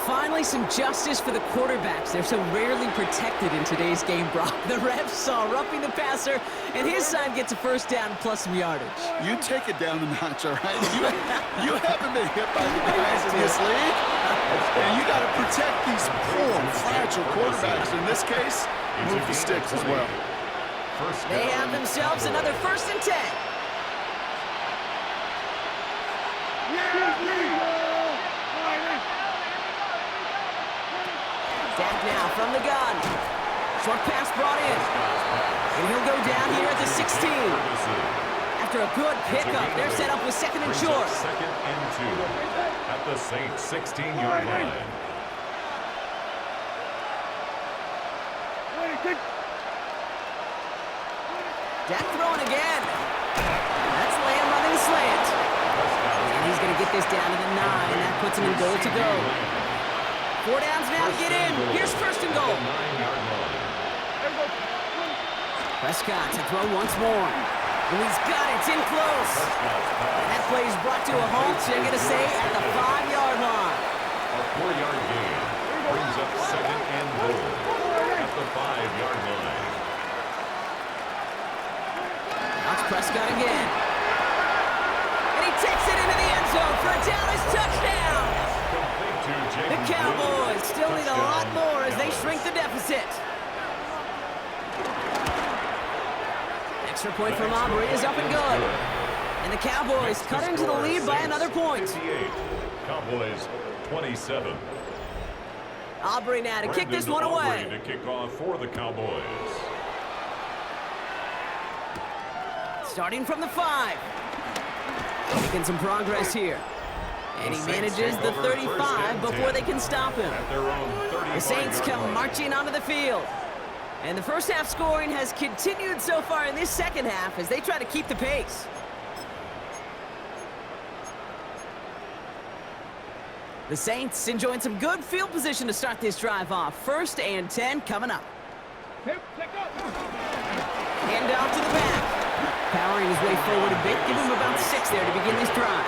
Finally, some justice for the quarterbacks. They're so rarely protected in today's game, Brock. The refs saw roughing the passer, and his side gets a 1st down plus some yardage. You take it down a notch, all right? You haven't been hit by the guys in this league, and you got to protect these poor, fragile quarterbacks. In this case, move the sticks as well. They have themselves another 1st and 10. Dak now from the gun. Short pass brought in. And he'll go down here at the 16. After a good pickup, they're set up with 2nd and short. 2nd and 2 at the Saints 16-yard line. Dak throwing again. That's Lamb running slant. And he's going to get this down to the 9. That puts him in goal to go. 4 downs now to get in. Here's 1st and goal. Prescott to throw once more. And he's got it. It's in close. And that play is brought to a halt, they're going to say, at the 5-yard line. A 4-yard gain brings up 2nd and goal at the 5-yard line. Now it's Prescott again. And he takes it into the end zone for a Dallas touchdown. The Cowboys still need a lot more as they shrink the deficit. Extra point from Aubrey is up and good. And the Cowboys cut into the lead by another point. 58, Cowboys 27. Aubrey now to kick this one away. To kick off for the Cowboys. Starting from the 5. Making some progress here. And he manages the 35 before they can stop him. The Saints come marching onto the field. And the first half scoring has continued so far in this second half as they try to keep the pace. The Saints enjoying some good field position to start this drive off. 1st and 10 coming up. Hand off to the back. Powering his way forward a bit. Give him about 6 there to begin this drive.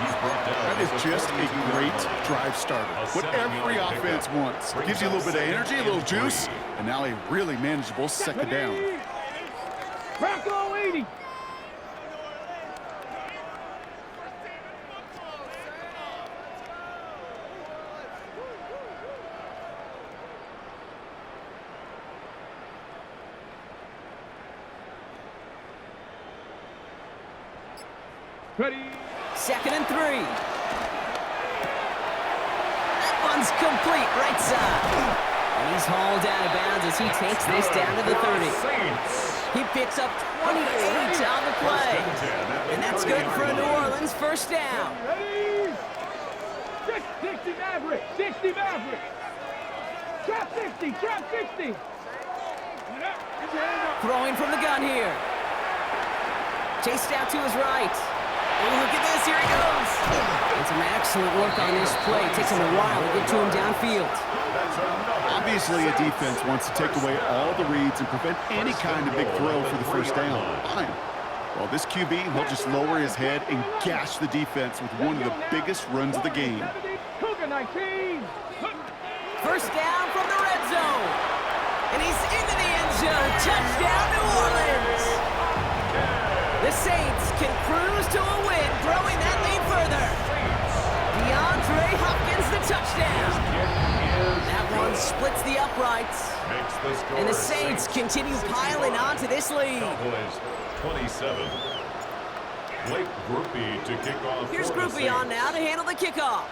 That is just a great drive starter. What every offense wants. Gives you a little bit of energy, a little juice, and now a really manageable 2nd down. Bronco 80. Ready. 2nd and 3. That one's complete, right side. And he's hauled out of bounds as he takes this down to the 30. He picks up 28 on the play. And that's good for a New Orleans first down. Ready. 60 Maverick. 60 Maverick. Trap 60. Trap 60. Throwing from the gun here. Chased out to his right. Oh, look at this. Here he goes. And some excellent work on this play. Takes him a while to get to him downfield. Obviously, a defense wants to take away all the reads and prevent any kind of big throw for the first down. Fine. Well, this QB, he'll just lower his head and gash the defense with one of the biggest runs of the game. Cougar 19. First down from the red zone. And he's into the end zone. Touchdown, New Orleans. The Saints can cruise to a win, growing that lead further. DeAndre Hopkins, the touchdown. That one splits the uprights. And the Saints continue piling onto this lead. Cowboys 27. Blake Groupie to kick off. Here's Groupie on now to handle the kickoff.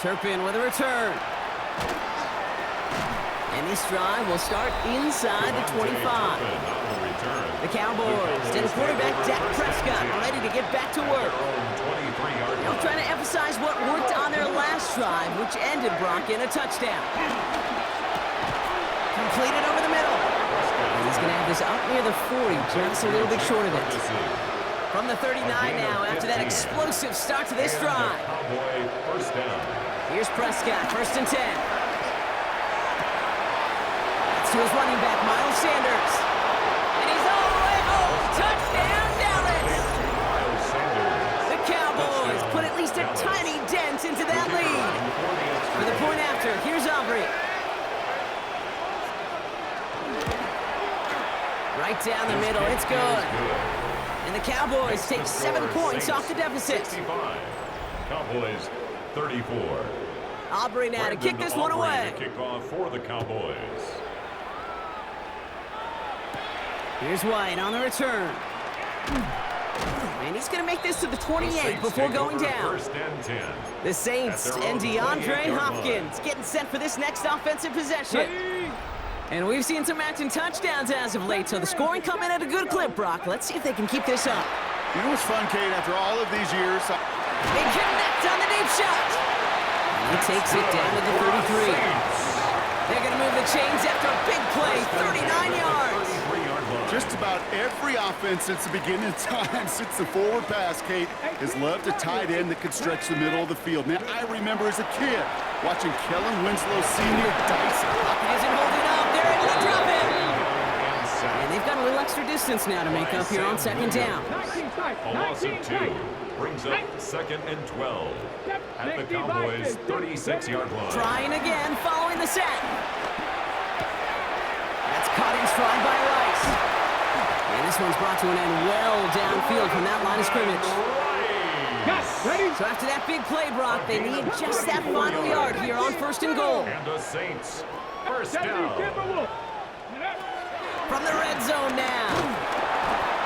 Turpin with a return. And this drive will start inside the 25. The Cowboys and quarterback Dak Prescott ready to get back to work. They'll try to emphasize what worked on their last drive, which ended Brock in a touchdown. Completed over the middle. And he's going to have this up near the 40, just a little bit short of it. From the 39 now, after that explosive start to this drive. Here's Prescott, 1st and 10. That's to his running back, Miles Sanders. And he's all the way home. Touchdown, Dallas! The Cowboys put at least a tiny dent into that lead. For the point after, here's Aubrey. Right down the middle, it's good. And the Cowboys take 7 points off the deficit. Cowboys 34. Aubrey now to kick this one away. Kick off for the Cowboys. Here's White on the return. And he's going to make this to the 28 before going down. 1st and 10. The Saints and DeAndre Hopkins getting set for this next offensive possession. And we've seen some matching touchdowns as of late, so the scoring coming at a good clip, Brock. Let's see if they can keep this up. You know what's fun, Kate, after all of these years? They connect on the deep shot. He takes it down to the 33. They're going to move the chains after a big play, 39 yards. Just about every offense since the beginning of time, since the forward pass, Kate, has loved a tight end that could stretch the middle of the field. Now, I remember as a kid watching Kellen Winslow Sr. dice it. Hopkins isn't holding up. They're able to drop him. And they've got a little extra distance now to make up here on 2nd down. A loss of 2 brings up 2nd and 12 at the Cowboys' 36-yard line. Trying again following the sack. That's caught in stride by Rice. And this one's brought to an end well downfield from that line of scrimmage. So after that big play, Brock, they need just that final yard here on 1st and goal. And the Saints, first down. From the red zone now.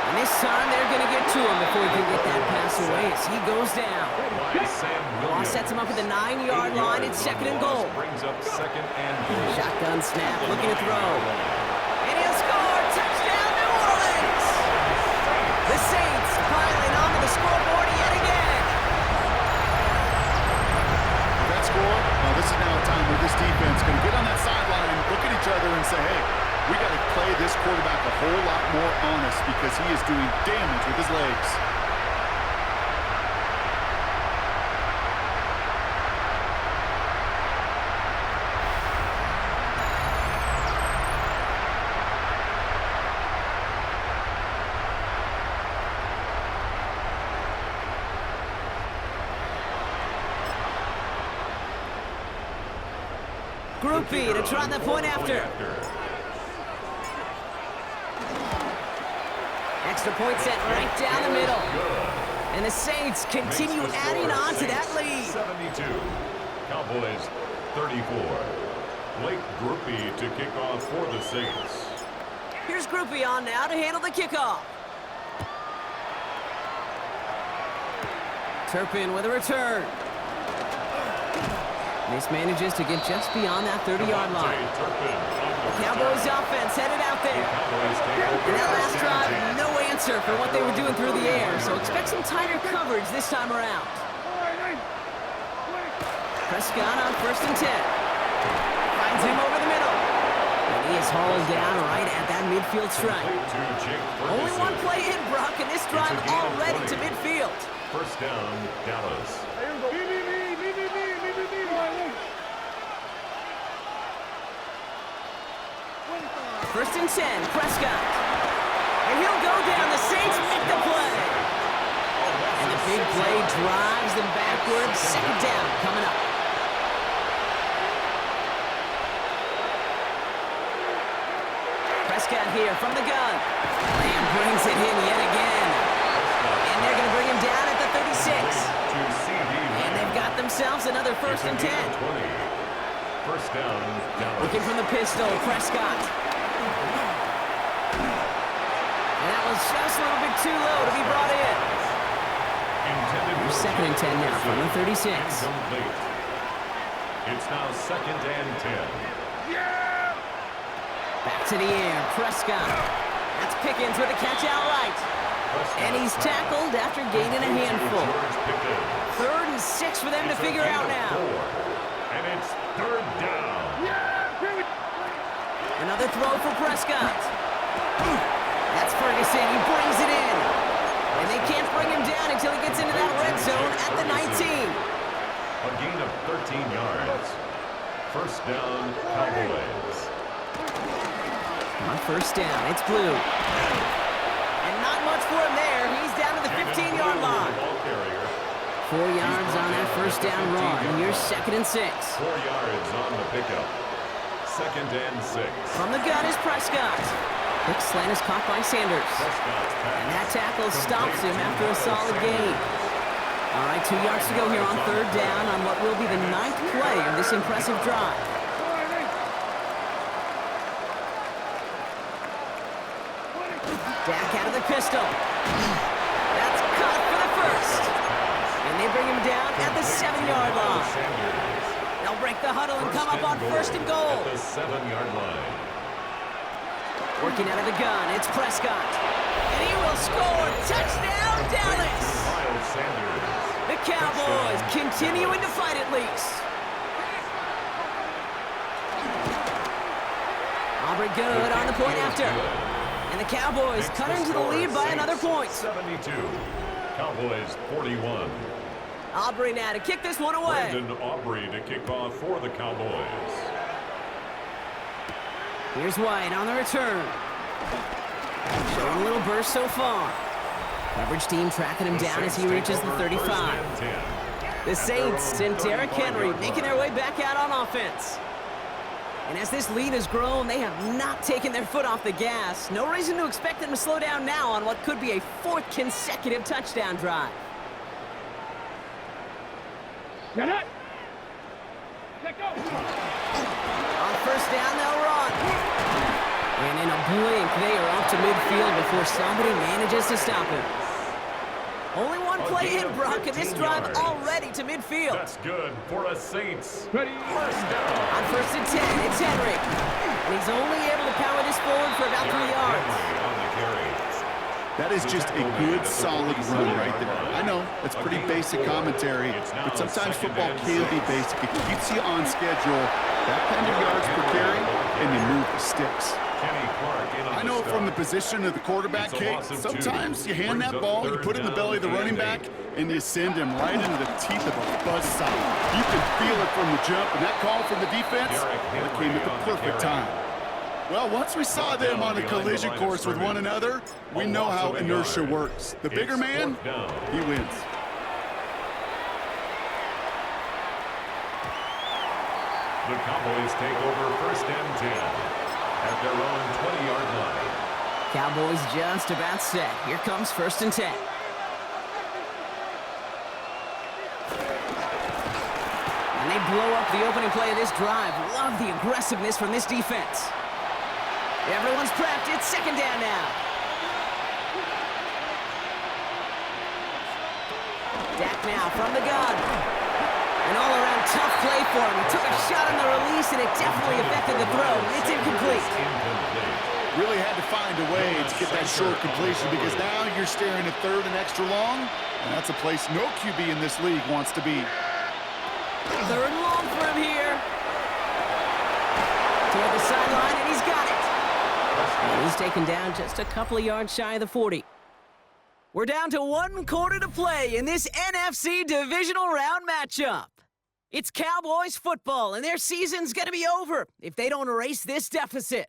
And this time they're going to get to him before he can get that pass away as he goes down. Law sets him up at the 9-yard line. It's 2nd and goal. Brings up 2nd and goal. Shotgun snap, looking to throw. And he'll score. Touchdown, New Orleans. The Saints piling onto the scoreboard yet again. That score, well, this is now a time where this defense can get on that sideline, look at each other and say, hey, we got to play this quarterback a whole lot more honest because he is doing damage with his legs. Group B to try the point after. Extra point set right down the middle. And the Saints continue adding on to that lead. 72. Cowboys 34. Blake Groupie to kick off for the Saints. Here's Groupie on now to handle the kickoff. Turpin with a return. Mismanages to get just beyond that 30-yard line. The Cowboys offense headed out there. And that last drive, no answer for what they were doing through the air, so expect some tighter coverage this time around. Prescott on 1st and 10. Finds him over the middle. And he is hauled down right at that midfield stripe. Only one play in, Brock, and this drive already to midfield. First down, Dallas. First and 10, Prescott. And he'll go down. The Saints make the play. And the big play drives them backwards. Second down coming up. Prescott here from the gun. And brings it in yet again. And they're going to bring him down at the 36. And they've got themselves another 1st and 10. First down, Dallas. Looking from the pistol, Prescott. And that was just a little bit too low to be brought in. Here's 2nd and 10 now from the 36. It's now 2nd and 10. Back to the air, Prescott. That's Pickens with a catch outright. And he's tackled after gaining a handful. 3rd and 6 for them to figure out now. And it's 3rd down. Another throw for Prescott. That's Ferguson. He brings it in. And they can't bring him down until he gets into that red zone at the 19. A gain of 13 yards. First down, Cowboys. On 1st down, it's Blue. And not much for him there. He's down to the 15-yard line. 4 yards on that 1st down run. And here's 2nd and 6. 4 yards on the pickup. 2nd and 6. From the gun is Prescott. Quick slant is caught by Sanders. And that tackle stops him after a solid gain. All right, 2 yards to go here on 3rd down on what will be the 9th play of this impressive drive. Dak out of the pistol. That's caught for the 1st. And they bring him down at the 7-yard line. They'll break the huddle and come up on 1st and goal. At the 7-yard line. Working out of the gun, it's Prescott. And he will score. Touchdown, Dallas! The Cowboys continuing to fight at least. Aubrey good on the point after. And the Cowboys cut into the lead by another point. 72. Cowboys 41. Aubrey now to kick this one away. Brandon Aubrey to kick off for the Cowboys. Here's White on the return. Showing a little burst so far. Coverage team tracking him down as he reaches the 35. The Saints and Derrick Henry making their way back out on offense. And as this lead has grown, they have not taken their foot off the gas. No reason to expect them to slow down now on what could be a 4th consecutive touchdown drive. Get it! Let go! On 1st down, they'll run. And in a blink, they are off to midfield before somebody manages to stop him. Only one play in, Brock, and this drive already to midfield. That's good for the Saints. Ready? First down. On 1st and 10, it's Henry. And he's only able to power this forward for about 3 yards. On the carry. That is just a good, solid run right there. I know, that's pretty basic commentary, but sometimes football can be basic. It keeps you on schedule, that kind of yards per carry, and you move the sticks. I know from the position of the quarterback, Kate, sometimes you hand that ball, you put it in the belly of the running back, and you send him right into the teeth of a buzzsaw. You can feel it from the jump, and that call from the defense, that came at the perfect time. Well, once we saw them on a collision course with one another, we know how inertia works. The bigger man, he wins. The Cowboys take over 1st and 10 at their own 20-yard line. Cowboys just about set. Here comes 1st and 10. And they blow up the opening play of this drive. Love the aggressiveness from this defense. Everyone's prepped. It's second down now. Dak now from the gun. An all-around tough play for him. He took a shot on the release, and it definitely affected the throw. It's incomplete. Really had to find a way to get that short completion because now you're staring at third and extra long, and that's a place no QB in this league wants to be. Third and long for him here. Toward the sideline, and he's got it. And he's taken down just a couple of yards shy of the 40. We're down to 1 quarter to play in this NFC divisional round matchup. It's Cowboys football, and their season's going to be over if they don't erase this deficit.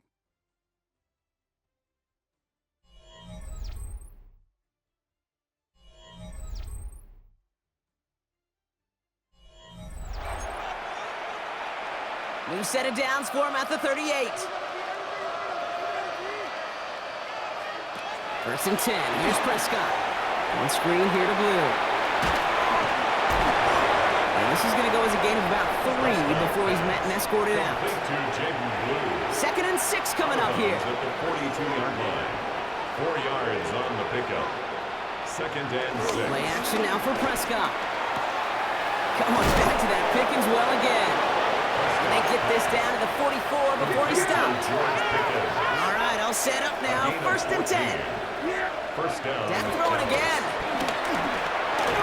New set of downs for him at the 38. First and 10. Here's Prescott. On screen here to Blue. And this is going to go as a gain of about 3 before he's met and escorted out. Second and 6 coming up here. At the 42-yard line. 4 yards on the pickup. Second and 6. Play action now for Prescott. Come on, back to that Pickens well again. And they get this down to the 44 before he stopped. All right, all set up now. First and 10. First down. Dak throwing again.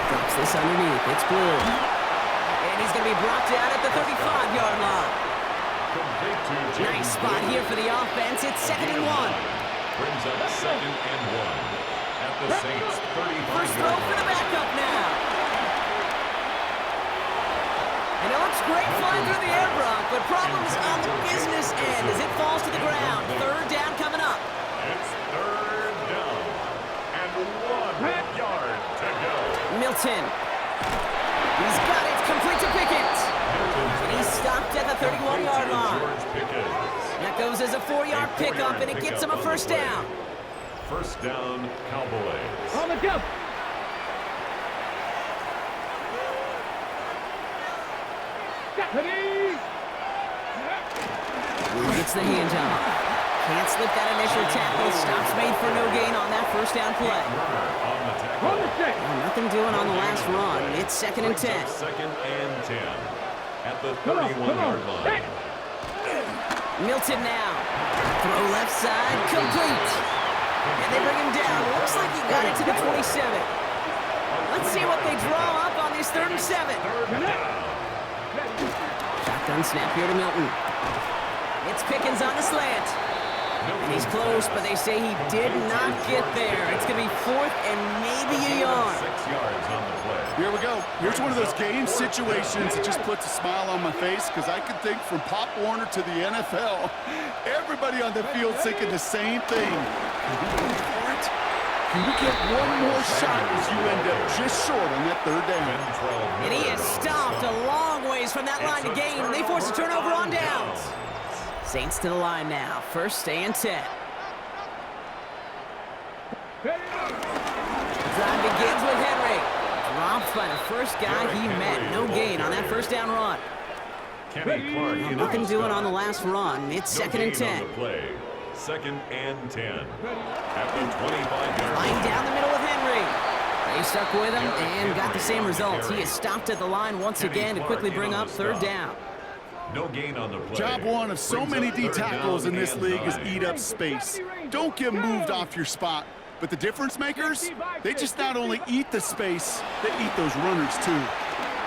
Drops this underneath. It's Blue. And he's going to be brought down at the 35-yard line. Nice spot here for the offense. It's second and 1. Brings up second and 1 at the Saints' 35. First throw for the backup now. And it looks great flying through the air, Brock, but problems on the business end as it falls to the ground. Third down coming up. It's third down and 1 yard to go. Milton. He's got it. Complete to Pickens. And he's stopped at the 31-yard line. That goes as a 4-yard pickup, and it gets him a first down. First down, Cowboys. On the jump. Gets the handoff. Can't slip that initial tackle. Stops made for no gain on that first down play. Nothing doing on the last run. It's second and 10. Second and 10 at the 31-yard line. Milton now. Throw left side. Complete. And they bring him down. Looks like he got it to the 27. Let's see what they draw up on this 3rd and 7. Shotgun snap here to Milton. It's Pickens on the slant. And he's close, but they say he did not get there. It's going to be 4th and maybe a yard. 6 yards on the play. Here we go. Here's one of those game situations that just puts a smile on my face because I can think from Pop Warner to the NFL, everybody on the field thinking the same thing. Can we go for it? Can we get one more shot as you end up just short on that 3rd down? And he is stopped a long ways from that line to gain. They force a turnover on downs. Saints to the line now. First and 10. Drive begins with Henry. Dropped by the first guy he met. No gain on that first down run. Kenny Clark. Nothing doing on the last run. It's second and 10. Second and 10 at the 25-yard Line line. down the middle with Henry. They stuck with him and got the same results. He is stopped at the line once again to quickly bring up 3rd down. No gain on the play. Job one of so many D tackles in this league is eat up space. Don't get moved off your spot. But the difference makers, they just not only eat the space, they eat those runners too.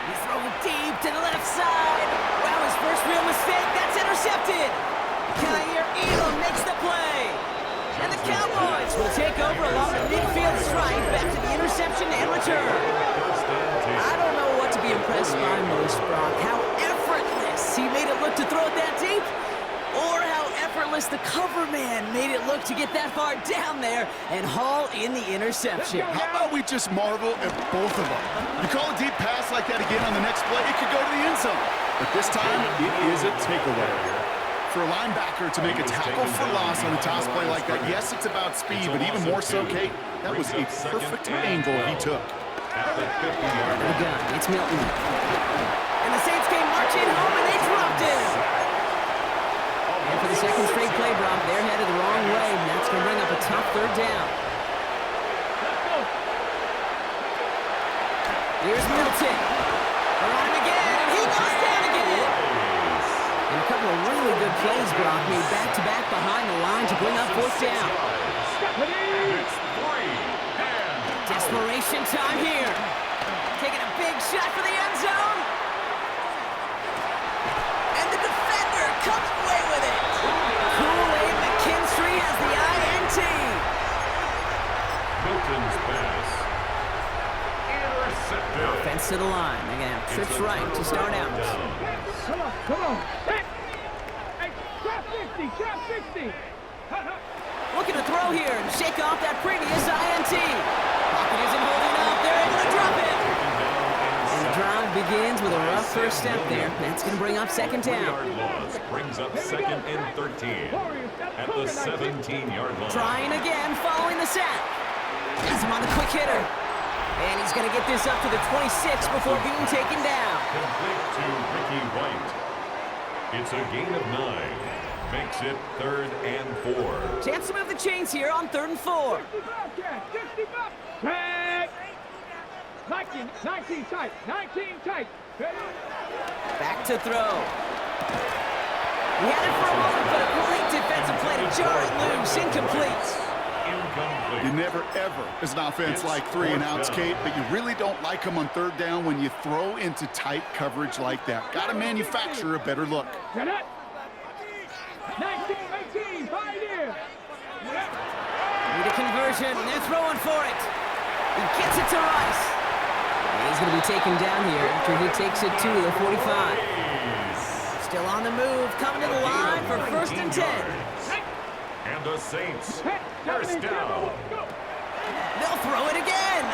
He's throwing deep to the left side. Wow, his first real mistake. That's intercepted. Kyle Elam makes the play. And the Cowboys will take over along the midfield stripe back to the interception and return. I don't know what to be impressed by most, Brock. How effortless he made it look to throw it that deep, or how effortless the cover man made it look to get that far down there and haul in the interception. How about we just marvel at both of them? You call a deep pass like that again on the next play, it could go to the end zone. But this time, it is a takeaway. For a linebacker to make a tackle for loss on a toss play like that, yes, it's about speed, but even more so, Kate, that was a perfect angle he took. At the 50-yard The line. gun, it's Milton. And the Saints came marching home, and they dropped him. And for the second straight play, Brock, they're headed the wrong tough third down. Here's Middleton. They're on him again, and he goes down again. And a couple of really good plays, Brock, made back-to-back behind the line to bring up fourth down. It's 3 and Desperation time here. Taking a big shot for the end zone. And the defender comes away with it. Kool-Aid McKinstry has the INT. Milton's pass. Intercepted. Offense to the line. They're going to have trips right to start out. Come on. Hey, drop 50, drop 60. Looking to throw here and shake off that previous INT. Pocket isn't holding up. They're able to drop it. And the drive begins with a rough first step there. That's going to bring up second down. 3-yard loss brings up second and 13 at the 17-yard line. Trying again following the sack. Has him on the quick hitter. And he's going to get this up to the 26 before being taken down. Complete to Ricky White. It's a gain of 9. Makes it 3rd and 4. Chance to move the chains here on 3rd and 4. 60 bucks. Back. 19 tight. 19 tight. Back to throw. He had it for a moment, but a great defensive play to jar it loose. Incomplete. You never, ever, as an offense, like 3 and outs, Kate, but you really don't like them on 3rd down when you throw into tight coverage like that. Got to manufacture a better look. 19, 18, pioneer. Need a conversion, and they're throwing for it. He gets it to Rice. And he's going to be taken down here after he takes it to the 45. Still on the move, coming to the line for 1st and 10. And the Saints, first down. They'll throw it again.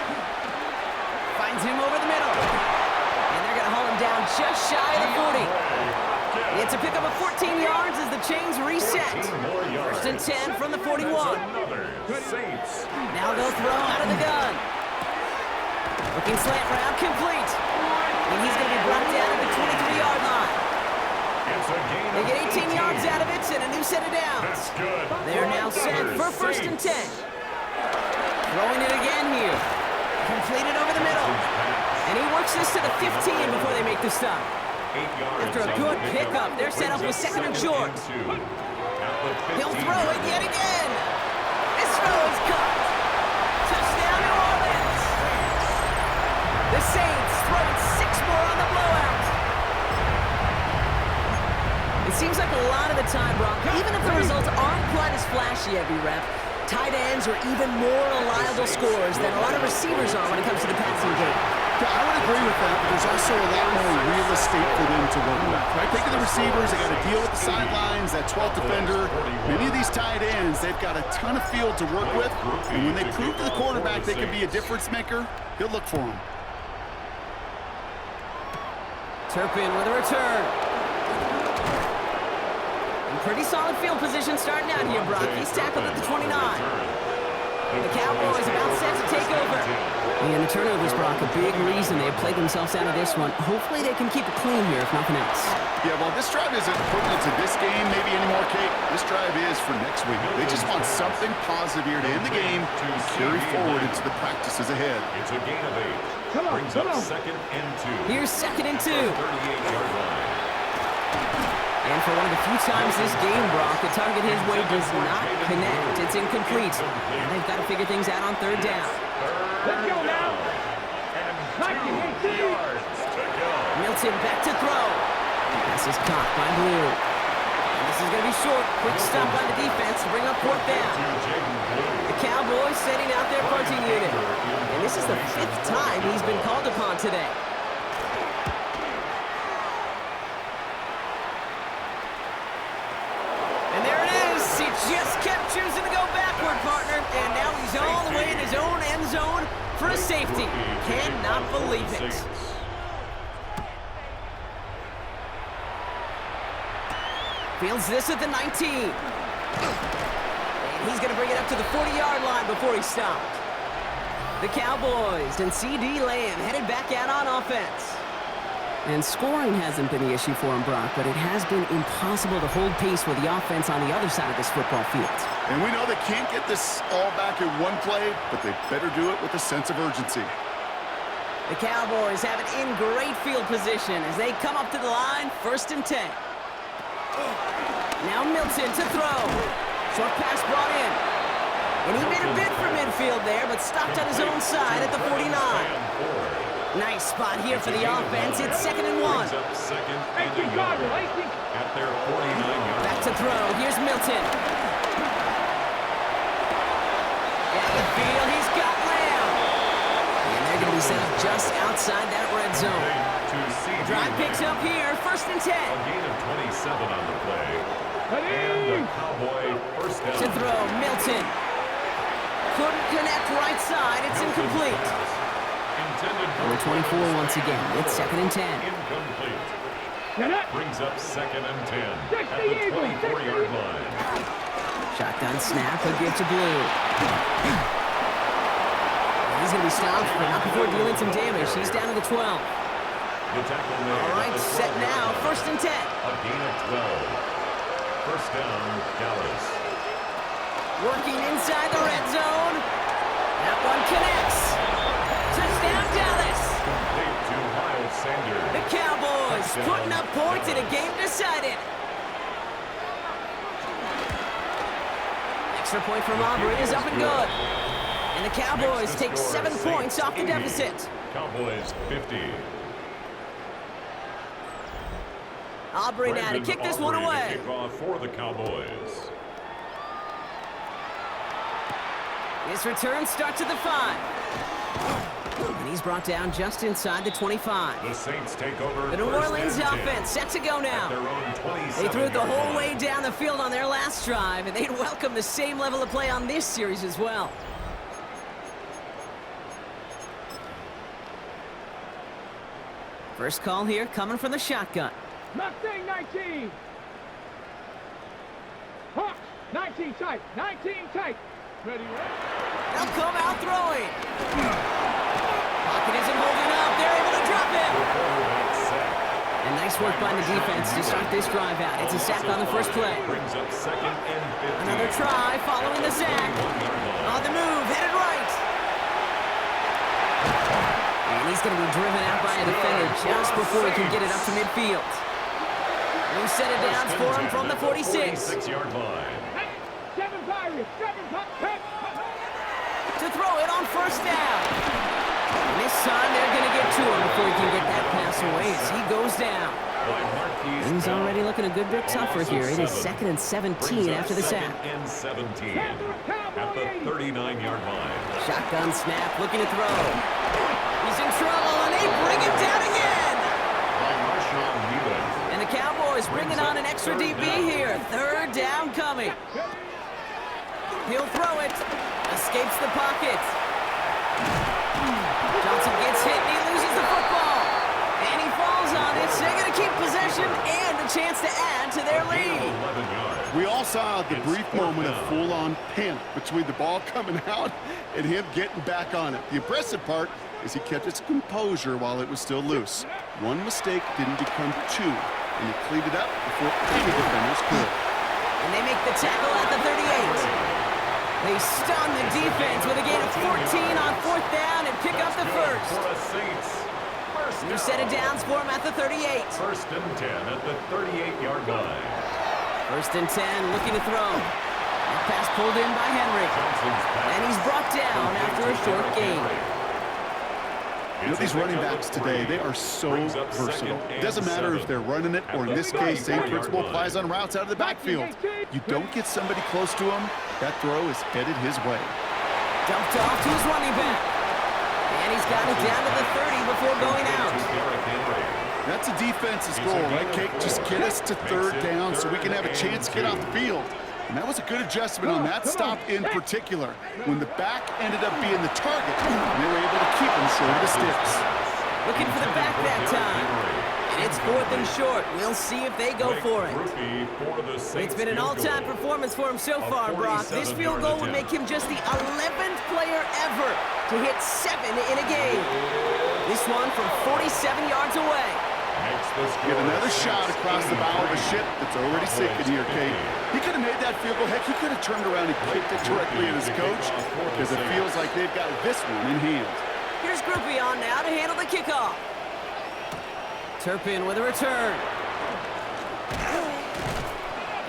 Finds him over the middle. And they're going to haul him down just shy of the 40. It's a pickup of 14 yards as the chains reset. 1st and 10 from the 41. Saints. Now they'll throw out of the gun. Looking slant route, complete. And he's going to be brought down at the 23-yard line. They get 18 yards out of it and a new set of downs. They're now set for 1st and 10. Throwing it again here. Completed over the middle. And he works this to the 15 before they make the stop. After a good pickup, they're set up with 2nd and short. He'll throw it yet again. This throw is caught. Touchdown, New Orleans. The Saints throwing 6 more on the blowout. It seems like a lot of the time, Brock, even if the results aren't quite as flashy every rep, tight ends are even more reliable scorers than a lot of receivers are when it comes to the passing game. Yeah, I would agree with that, but there's also a lot more real estate for them to work with. Right? Think of the receivers, they got to deal with the sidelines, that 12th defender. Many of these tight ends, they've got a ton of field to work with, and when they prove to the quarterback they can be a difference maker, he'll look for them. Turpin with a return. And pretty solid field position starting out here, Brock. He's tackled at the 29. The Cowboys about set to take over. And the turnovers, Brock, a big reason they have played themselves out of this one. Hopefully they can keep it clean here, if nothing else. Yeah, well, this drive isn't pertinent to this game maybe anymore, Kate. This drive is for next week. They just want something positive here to end the game to carry forward into the practices ahead. It's a gain of 8. Brings up 2nd and 2. Here's 2nd and 2. 38-yard line. And for one of the few times this game, Brock, the target his way does not connect. It's incomplete. And they've got to figure things out on 3rd down. Let's go now. And 2 yards to go. Milton back to throw. Pass is caught by Blue. And this is going to be short. Quick stop by the defense to bring up 4th down. The Cowboys sending out their punting unit. And this is the 5th time he's been called upon today. And there it is. He just kept choosing to go backward, partner. And now he's all the way in his own end zone for a safety. Cannot believe it. Fields this at the 19. And he's going to bring it up to the 40-yard line before he stopped. The Cowboys and C.D. Lamb headed back out on offense. And scoring hasn't been the issue for him, Brock, but it has been impossible to hold pace with the offense on the other side of this football field. And we know they can't get this all back in one play, but they better do it with a sense of urgency. The Cowboys have it in great field position as they come up to the line, 1st and 10. Now Milton to throw. Short pass brought in. And he made a bid for midfield there, but stopped on his own side at the 49. Nice spot here for the offense. It's 2nd and 1. At their 49-yard. Back to throw. Here's Milton. Down the field, he's got Lamb. And they're going to be set up just outside that red zone. Drive picks up here, 1st and 10. A gain of 27 on the play. And the Cowboy first down. To throw, Milton. Couldn't connect right side. It's incomplete. Number 24 once again. It's 2nd and 10. Incomplete. Brings up 2nd and 10 at the 24-yard line. Shotgun snap, a give to Blue. He's going to be stopped, but not before dealing some damage. He's down to the 12. The tackle made. All right, set now, 1st and 10. A gain of 12. First down, Dallas. Working inside the red zone. That one connects. Touchdown, Dallas. Complete to Miles Sanders. The Cowboys putting up points in a game decided. Extra point from Aubrey is up and good. And the Cowboys take 7 points off the deficit. Cowboys 50. Aubrey now to kick this one away. Kickoff for the Cowboys. This return starts at the 5. And he's brought down just inside the 25. The Saints take over. The New Orleans offense set to go now. They threw it the whole way down the field on their last drive, and they'd welcome the same level of play on this series as well. First call here coming from the shotgun. Mustang 19. Hawks 19 tight. 19 tight. Ready, They'll come out throwing. Pocket isn't holding up. They're able to drop it. And nice work by the defense to start this drive out. It's a sack on the first play. Brings up 2nd and 50. Another try following the sack. On the move, headed right. And he's going to be driven out by a defender just before he can get it up to midfield. New set of downs for him from the 46. 46-yard line. 7 Pirates. 7 To throw it on 1st down. And this time they're going to get to him before he can get that pass away as he goes down. Things already looking a good bit tougher here. It is 2nd and 17 after the sack. 2nd and 17 at the 39-yard line. Shotgun snap, looking to throw. He's in trouble, and they bring him down again. And the Cowboys bringing on an extra DB here. 3rd down coming. He'll throw it. Escapes the pocket. Johnson gets hit and he loses the football. And he falls on it. So they're going to keep possession and a chance to add to their lead. We all saw the brief moment of full-on panic between the ball coming out and him getting back on it. The impressive part is he kept his composure while it was still loose. One mistake didn't become 2, and he cleaned it up before any defenders could. And they make the tackle at the 38. They stun the defense with a gain of 14 on 4th down and pick up the first. New set of downs for him at the 38. 1st and 10 at the 38-yard line. 1st and 10, looking to throw. That pass pulled in by Henry. And he's brought down after a short gain. You know, these running backs today, they are so versatile. It doesn't matter if they're running it, or in this case, same principle applies on routes out of the backfield. You don't get somebody close to him, that throw is headed his way. Dumped off to his running back. And he's got it down to the 30 before going out. That's a defense's goal, right, Kate? Just get us to 3rd down so we can have a chance to get off the field. And that was a good adjustment on that stop in particular, when the back ended up being the target, and they were able to keep him short of the sticks. Looking for the back that time. And it's 4th and short. We'll see if they go for it. It's been an all-time performance for him so far, Brock. This field goal would make him just the 11th player ever to hit 7 in a game. This one from 47 yards away. Get another shot across the bow of a ship that's already sinking here, Kate. He could have made that field goal. Heck, he could have turned around and kicked it directly at his coach because it feels like they've got this one in hand. Here's Groupie on now to handle the kickoff. Turpin with a return.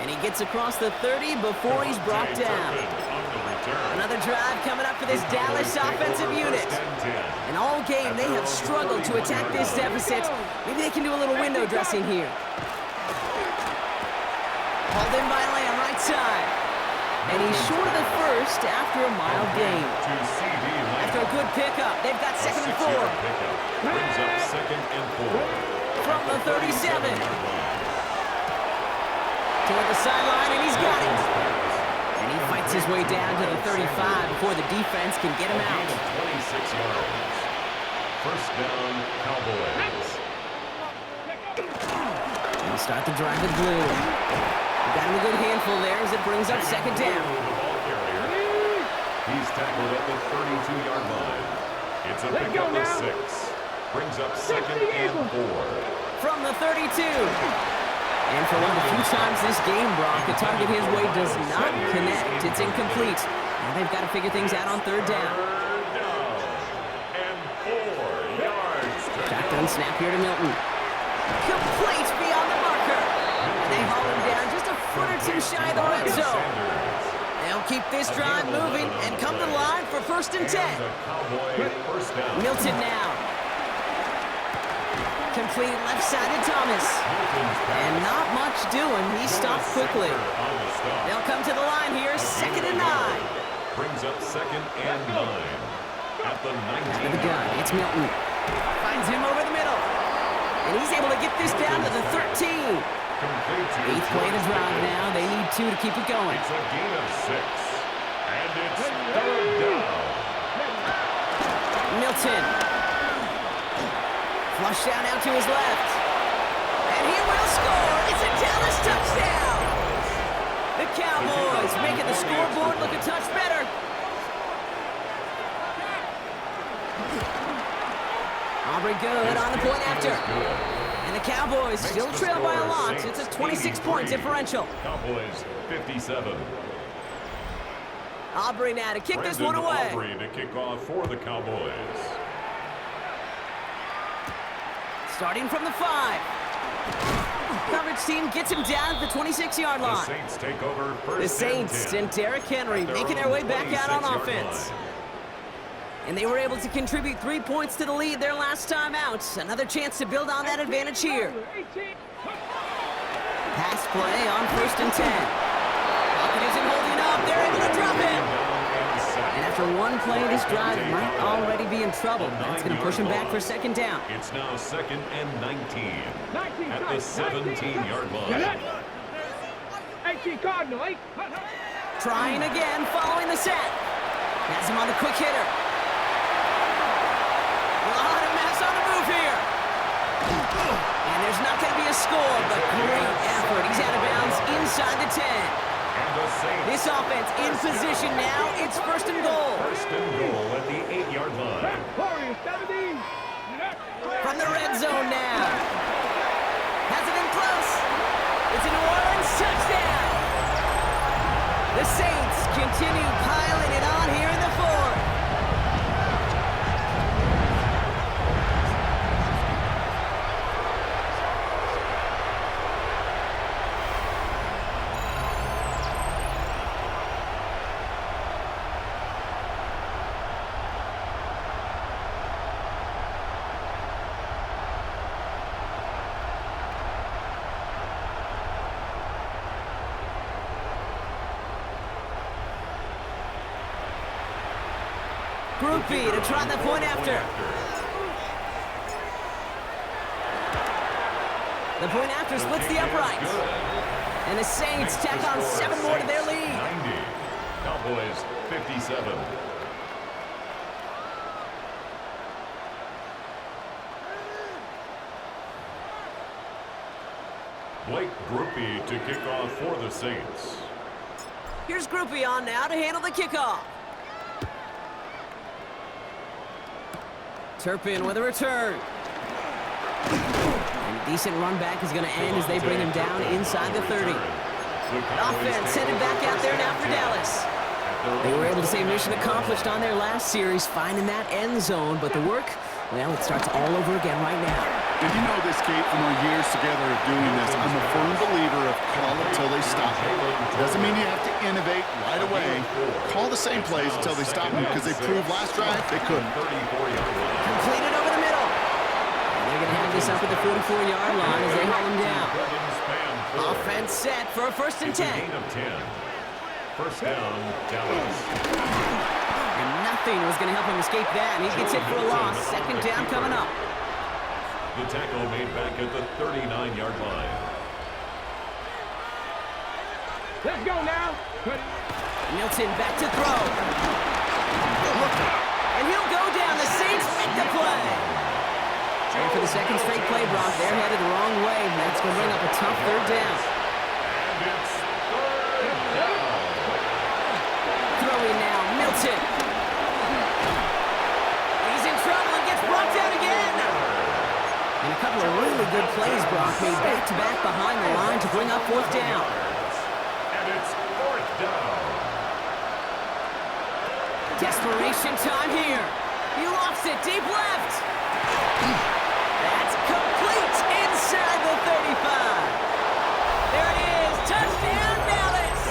And he gets across the 30 before he's brought down. Another drive coming up for this Dallas offensive unit. And all game, they have struggled to attack this deficit. Maybe they can do a little window dressing here. Hauled in by Lamb, right side. And he's short of the first after a mild gain. After a good pickup, they've got 2nd and 4. Brings up 2nd and 4. From the 37. Toward the sideline, and he's got it. And he fights his way down to the 35 before the defense can get him out. 26 yards. First down, Cowboys. And we start the drive with blue. We got him a good handful there as it brings up 2nd down. He's tackled at the 32-yard line. It's a pickup of 6. Brings up 2nd and 4. From the 32. And for one of the few times this game, Brock, the target his way does not connect. It's incomplete. Now they've got to figure things out on 3rd down. And 4 yards. Shotgun snap here to Milton. Complete beyond the marker. And they haul him down just a foot or two shy of the red zone. They'll keep this drive moving and come to the line for 1st and 10. Milton now. Complete left side to Thomas. And not much doing. He stopped quickly. They'll come to the line here, 2nd and 9. Brings up 2nd and 9. At the 19. Out of the gun, it's Milton. Finds him over the middle. And he's able to get this down to the 13. 8th play to drive now. They need 2 to keep it going. It's a gain of 6. And it's 3rd down. Milton. Flush down out to his left. And he will score. It's a Dallas touchdown. The Cowboys making the scoreboard look a touch better. Aubrey good on the point after. And the Cowboys still trail by a lot. It's a 26-point differential. Cowboys 57. Aubrey now to kick this one away. Aubrey to kick off for the Cowboys. Starting from the 5. Coverage team gets him down at the 26-yard line. The Saints take over first. The Saints and Derrick Henry making their way back out on offense. And they were able to contribute 3 points to the lead their last time out. Another chance to build on that advantage here. Pass play on 1st and 10. Pocket isn't holding up. They're able to drop him. And after one play, this drive might already be in trouble. That's going to push him back for 2nd down. It's now 2nd and 19 at the 17-yard line. 18 Cardinal, 8. Trying again, following the set. Has him on the quick hitter. A lot of mass on the move here. And there's not going to be a score, but great effort. He's out of bounds inside the 10. This offense in position now. It's 1st and goal. 1st and goal at the 8-yard line. From the red zone now. Has it in close. It's a New Orleans touchdown. The Saints continue piling it on here in the 4th. Groupie to try the point after. The point after splits the uprights. And the Saints tack on 7 more to their lead. 90. Cowboys 57. Blake Groupie to kick off for the Saints. Here's Groupie on now to handle the kickoff. Turpin with a return. And Decent run back is going to end as they bring him down inside the 30. Offense headed back out there now for Dallas. They were able to say mission accomplished on their last series, finding that end zone, but the work, well, it starts all over again right now. And you know this, Kate, from our years together of doing this, I'm a firm believer of call it till they stop. Doesn't mean you have to innovate right away. Call the same plays until they stop them, because they proved last drive they couldn't. Completed over the middle. And they're going to have this up at the 44-yard line as they haul him down. Offense set for a 1st and 10. First down, Dallas. And nothing was going to help him escape that, and he gets hit for a loss. 2nd down coming up. The tackle made back at the 39-yard line. Let's go now. Milton back to throw. And he'll go down. The Saints make the play. And for the 2nd straight play, Brock, they're headed the wrong way. That's going to bring up a tough 3rd down. And it's 3rd down. Throwing now, Milton. He's in trouble and gets brought down again. And a couple of really good plays, Brock, made back-to-back behind the line to bring up 4th down. And it's 4th down. Desperation time here. He lofts it deep left. That's complete inside the 35. There it is. Touchdown, Dallas.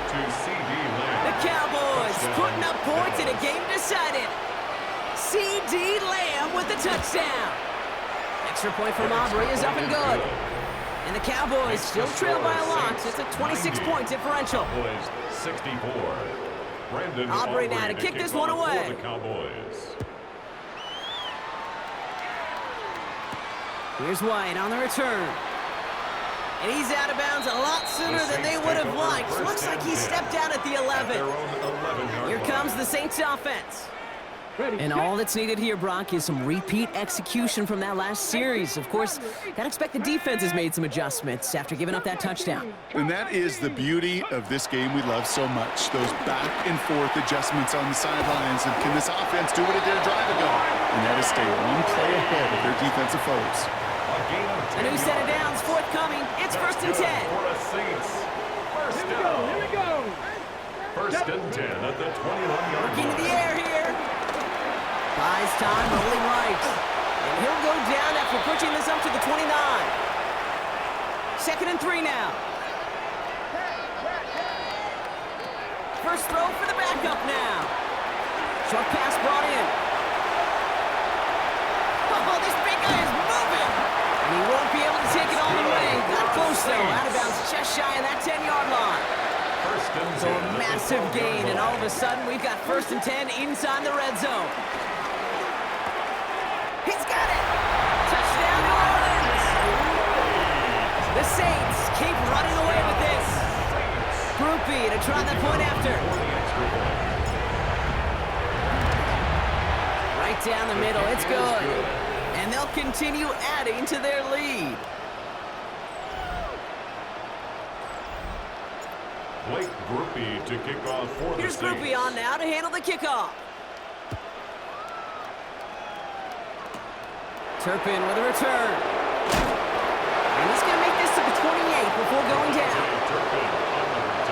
To C.D. Lamb. The Cowboys putting up points in a game decided. C.D. Lamb with the touchdown. Extra point from Aubrey is up and good. And the Cowboys still trail by a lot. It's a 26-point differential. Cowboys 64. Brandon Aubrey now to kick this one away. The Cowboys. Here's White on the return. And he's out of bounds a lot sooner than they would have liked. Looks like he stepped down at the 11. Here comes the Saints offense. And all that's needed here, Brock, is some repeat execution from that last series. Of course, gotta expect the defense has made some adjustments after giving up that touchdown. And that is the beauty of this game we love so much. Those back and forth adjustments on the sidelines. And can this offense do what it did a drive ago? And that is stay one play ahead of their defensive foes. A new set of downs forthcoming. It's 1st and 10. For the Saints. First down. Here we go. 1st and 10 at the 21-yard line. Into the air here. Buys time, rolling right. And he'll go down after pushing this up to the 29. 2nd and 3 now. First throw for the backup now. Short pass brought in. Oh, this big guy is moving. And he won't be able to take it all the way. Got close, though. Out of bounds, just shy of that 10-yard line. So a massive gain, and all of a sudden, we've got 1st and 10 inside the red zone. He's got it! Touchdown, New Orleans! The Saints keep running away with this. Groupie to try the point after. Right down the middle, it's good. And they'll continue adding to their lead. Blake Groupie to kick off for the Here's Saints. Groupie on now to handle the kickoff. Turpin with a return. And he's going to make this to the 28 before going down.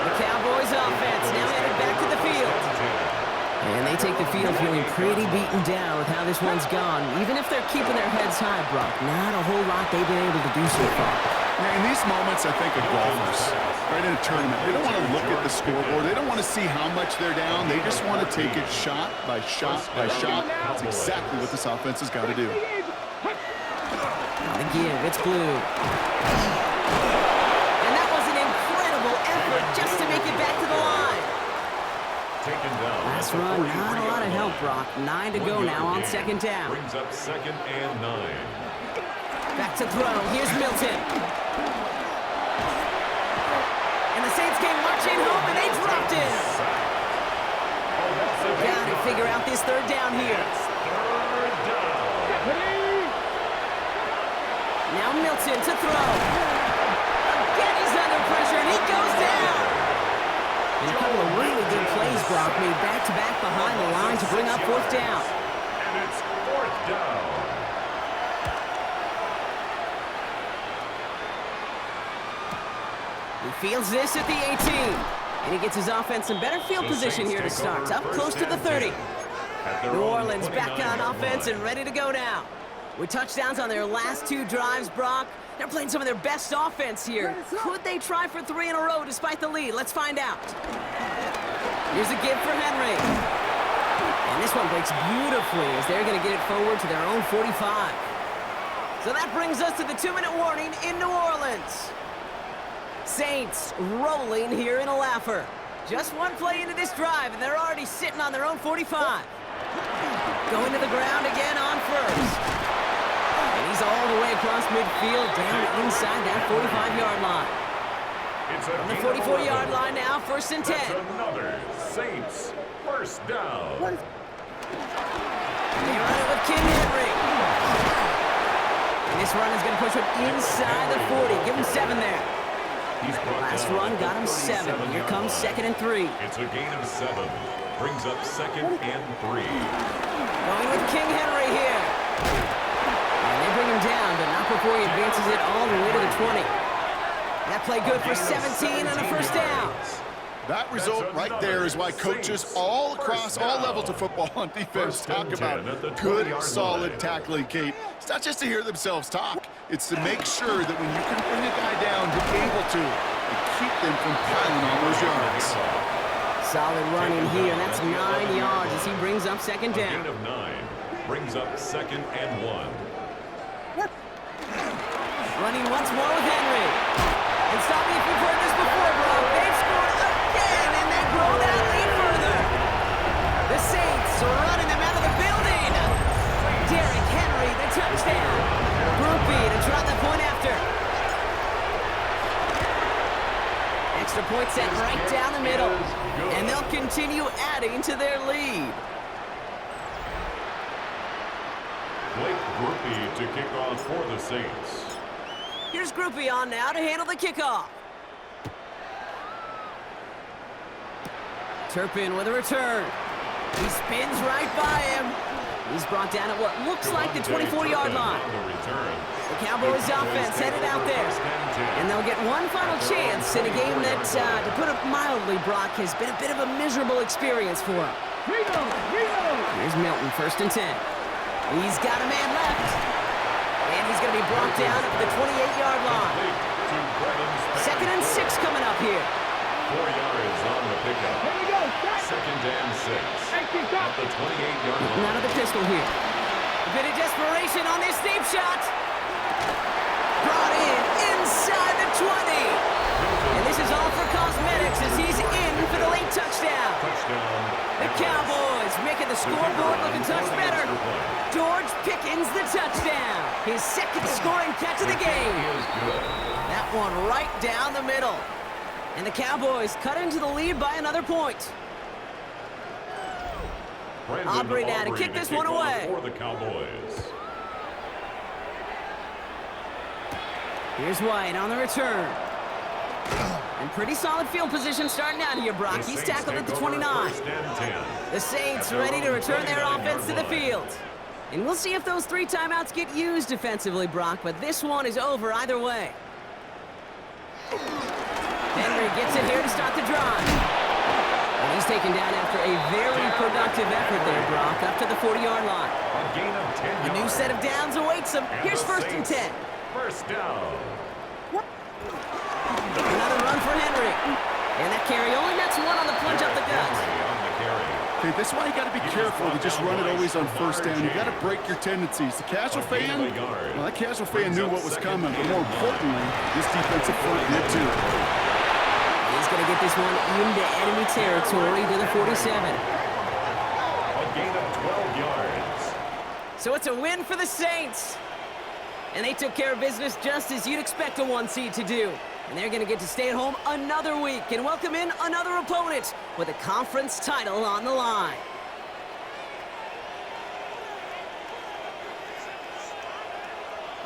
The Cowboys offense now headed back to the field. And they take the field feeling pretty beaten down with how this one's gone. Even if they're keeping their heads high, Brock, not a whole lot they've been able to do so far. In these moments, I think of golfers, right in a tournament, they don't want to look at the scoreboard. They don't want to see how much they're down. They just want to take it shot by shot by shot. That's exactly what this offense has got to do. On the give, it's Blue. And that was an incredible effort just to make it back to the line. Taken down. Last run, not a lot of help, Brock. 9 to go now on 2nd down. Brings up 2nd and 9. Back to throw. Here's Milton. And the Saints came marching home, and they dropped it. Got to figure out this 3rd down here. Third down. Now Milton to throw. Again, he's under pressure, and he goes down. And a couple of really good plays, Brock, made back-to-back behind the line to bring up 4th down. And it's 4th down. Fields this at the 18. And he gets his offense in better field position here to start. Up close to the 30. New Orleans back on offense and ready to go now. With touchdowns on their last 2 drives, Brock, they're playing some of their best offense here. Could they try for 3 in a row despite the lead? Let's find out. Here's a give for Henry. And this one breaks beautifully as they're going to get it forward to their own 45. So that brings us to the 2-minute warning in New Orleans. Saints rolling here in a laugher. Just one play into this drive, and they're already sitting on their own 45. Going to the ground again on first. And he's all the way across midfield, down inside that 45-yard line. On the 44-yard line now, 1st and 10. That's another Saints first down. They run it with King Henry. And this run is going to push him inside the 40. Give him 7 there. Last run got him 7. Here comes 2nd and 3. It's a gain of 7. Brings up 2nd and 3. Going with King Henry here. And they bring him down, but not before he advances it all the way to the 20. That play good for 17 and a 1st down. That result right there is why coaches all across all levels of football on defense talk about good, solid tackling, Kate. It's not just to hear themselves talk. It's to make sure that when you can bring a guy down, you're able to and keep them from piling on those yards. Solid running here. That's 9 yards as he brings up 2nd down. A gain of 9. Brings up 2nd and 1. Running once more with Henry. And stop me if you've heard this before, bro. They've scored again, and they grow that lead further. The Saints are running them out of the building. Derrick Henry, the touchdown. Groupie to try the point after. Extra point set right down the middle. And they'll continue adding to their lead. Blake Groupie to kick off for the Saints. Here's Groupie on now to handle the kickoff. Turpin with a return. He spins right by him. He's brought down at what looks like the 24-yard line. The Cowboys offense headed out there. And they'll get one final chance in a game that, to put it mildly, Brock, has been a bit of a miserable experience for him. Here's Milton, 1st and 10. He's got a man left. And he's going to be brought down at the 28-yard line. 2nd and 6 coming up here. 4 yards on the pickup. Here we go. 2nd and 6. At the 28-yard line. Out of the pistol here. A bit of desperation on this deep shot. Brought in inside the 20. And this is all for cosmetics as he's in for the late touchdown. The Cowboys making the scoreboard look a touch better. George Pickens the touchdown. His 2nd scoring catch of the game. That one right down the middle. And the Cowboys cut into the lead by another point. Aubrey now to kick this one away. For the Cowboys. Here's White on the return. And pretty solid field position starting out here, Brock. He's tackled at the 29. The Saints ready to return their offense to the field. And we'll see if those 3 timeouts get used defensively, Brock, but this one is over either way. Henry gets it here to start the drive. And he's taken down after a very productive effort there, Brock, up to the 40-yard line. A gain of 10 yards. A new set of downs awaits him. Here's 1st and 10. First down. Another run for Henry. And that carry only nets 1 on the plunge up the gut. Okay, that's why you got to be careful to just run it always on 1st down. You got to break your tendencies. The casual fan, well, that casual fan knew what was coming, but more importantly, this defensive front did too. He's going to get this one into enemy territory to the 47. A gain of 12 yards. So it's a win for the Saints. And they took care of business just as you'd expect a 1 seed to do. And they're going to get to stay at home another week and welcome in another opponent with a conference title on the line.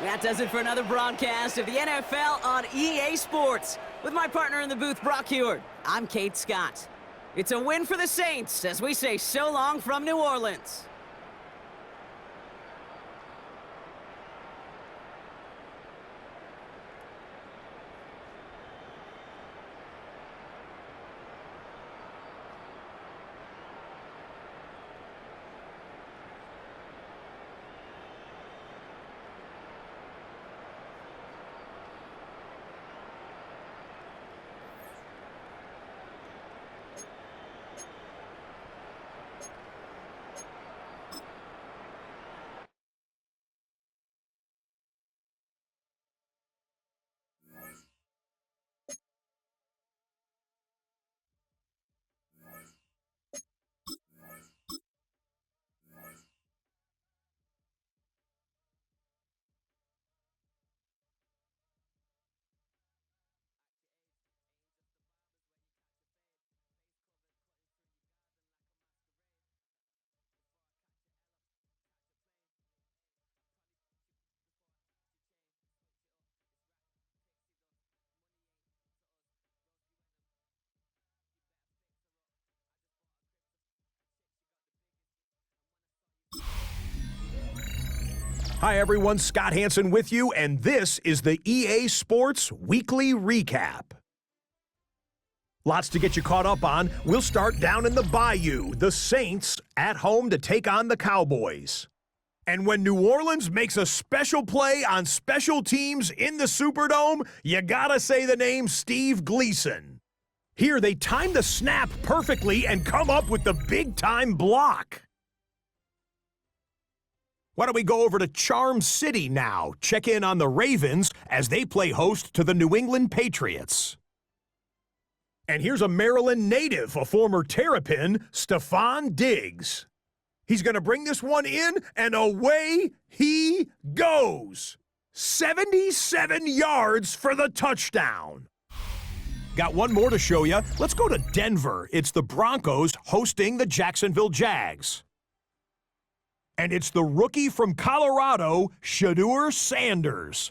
That does it for another broadcast of the NFL on EA Sports. With my partner in the booth, Brock Heward, I'm Kate Scott. It's a win for the Saints as we say so long from New Orleans. Hi, everyone. Scott Hansen with you, and this is the EA Sports Weekly Recap. Lots to get you caught up on. We'll start down in the Bayou. The Saints at home to take on the Cowboys. And when New Orleans makes a special play on special teams in the Superdome, you gotta say the name Steve Gleason. Here, they time the snap perfectly and come up with the big-time block. Why don't we go over to Charm City now? Check in on the Ravens as they play host to the New England Patriots. And here's a Maryland native, a former Terrapin, Stephon Diggs. He's going to bring this one in, and away he goes. 77 yards for the touchdown. Got one more to show you. Let's go to Denver. It's the Broncos hosting the Jacksonville Jags. And it's the rookie from Colorado, Shedeur Sanders.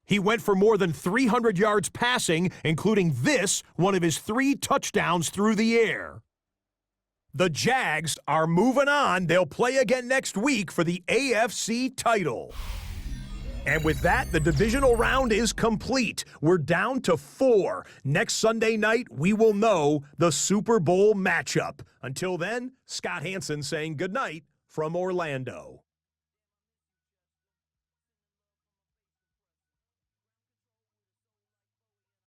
He went for more than 300 yards passing, including this, one of his 3 touchdowns through the air. The Jags are moving on. They'll play again next week for the AFC title. And with that, the divisional round is complete. We're down to 4. Next Sunday night, we will know the Super Bowl matchup. Until then, Scott Hansen saying goodnight from Orlando.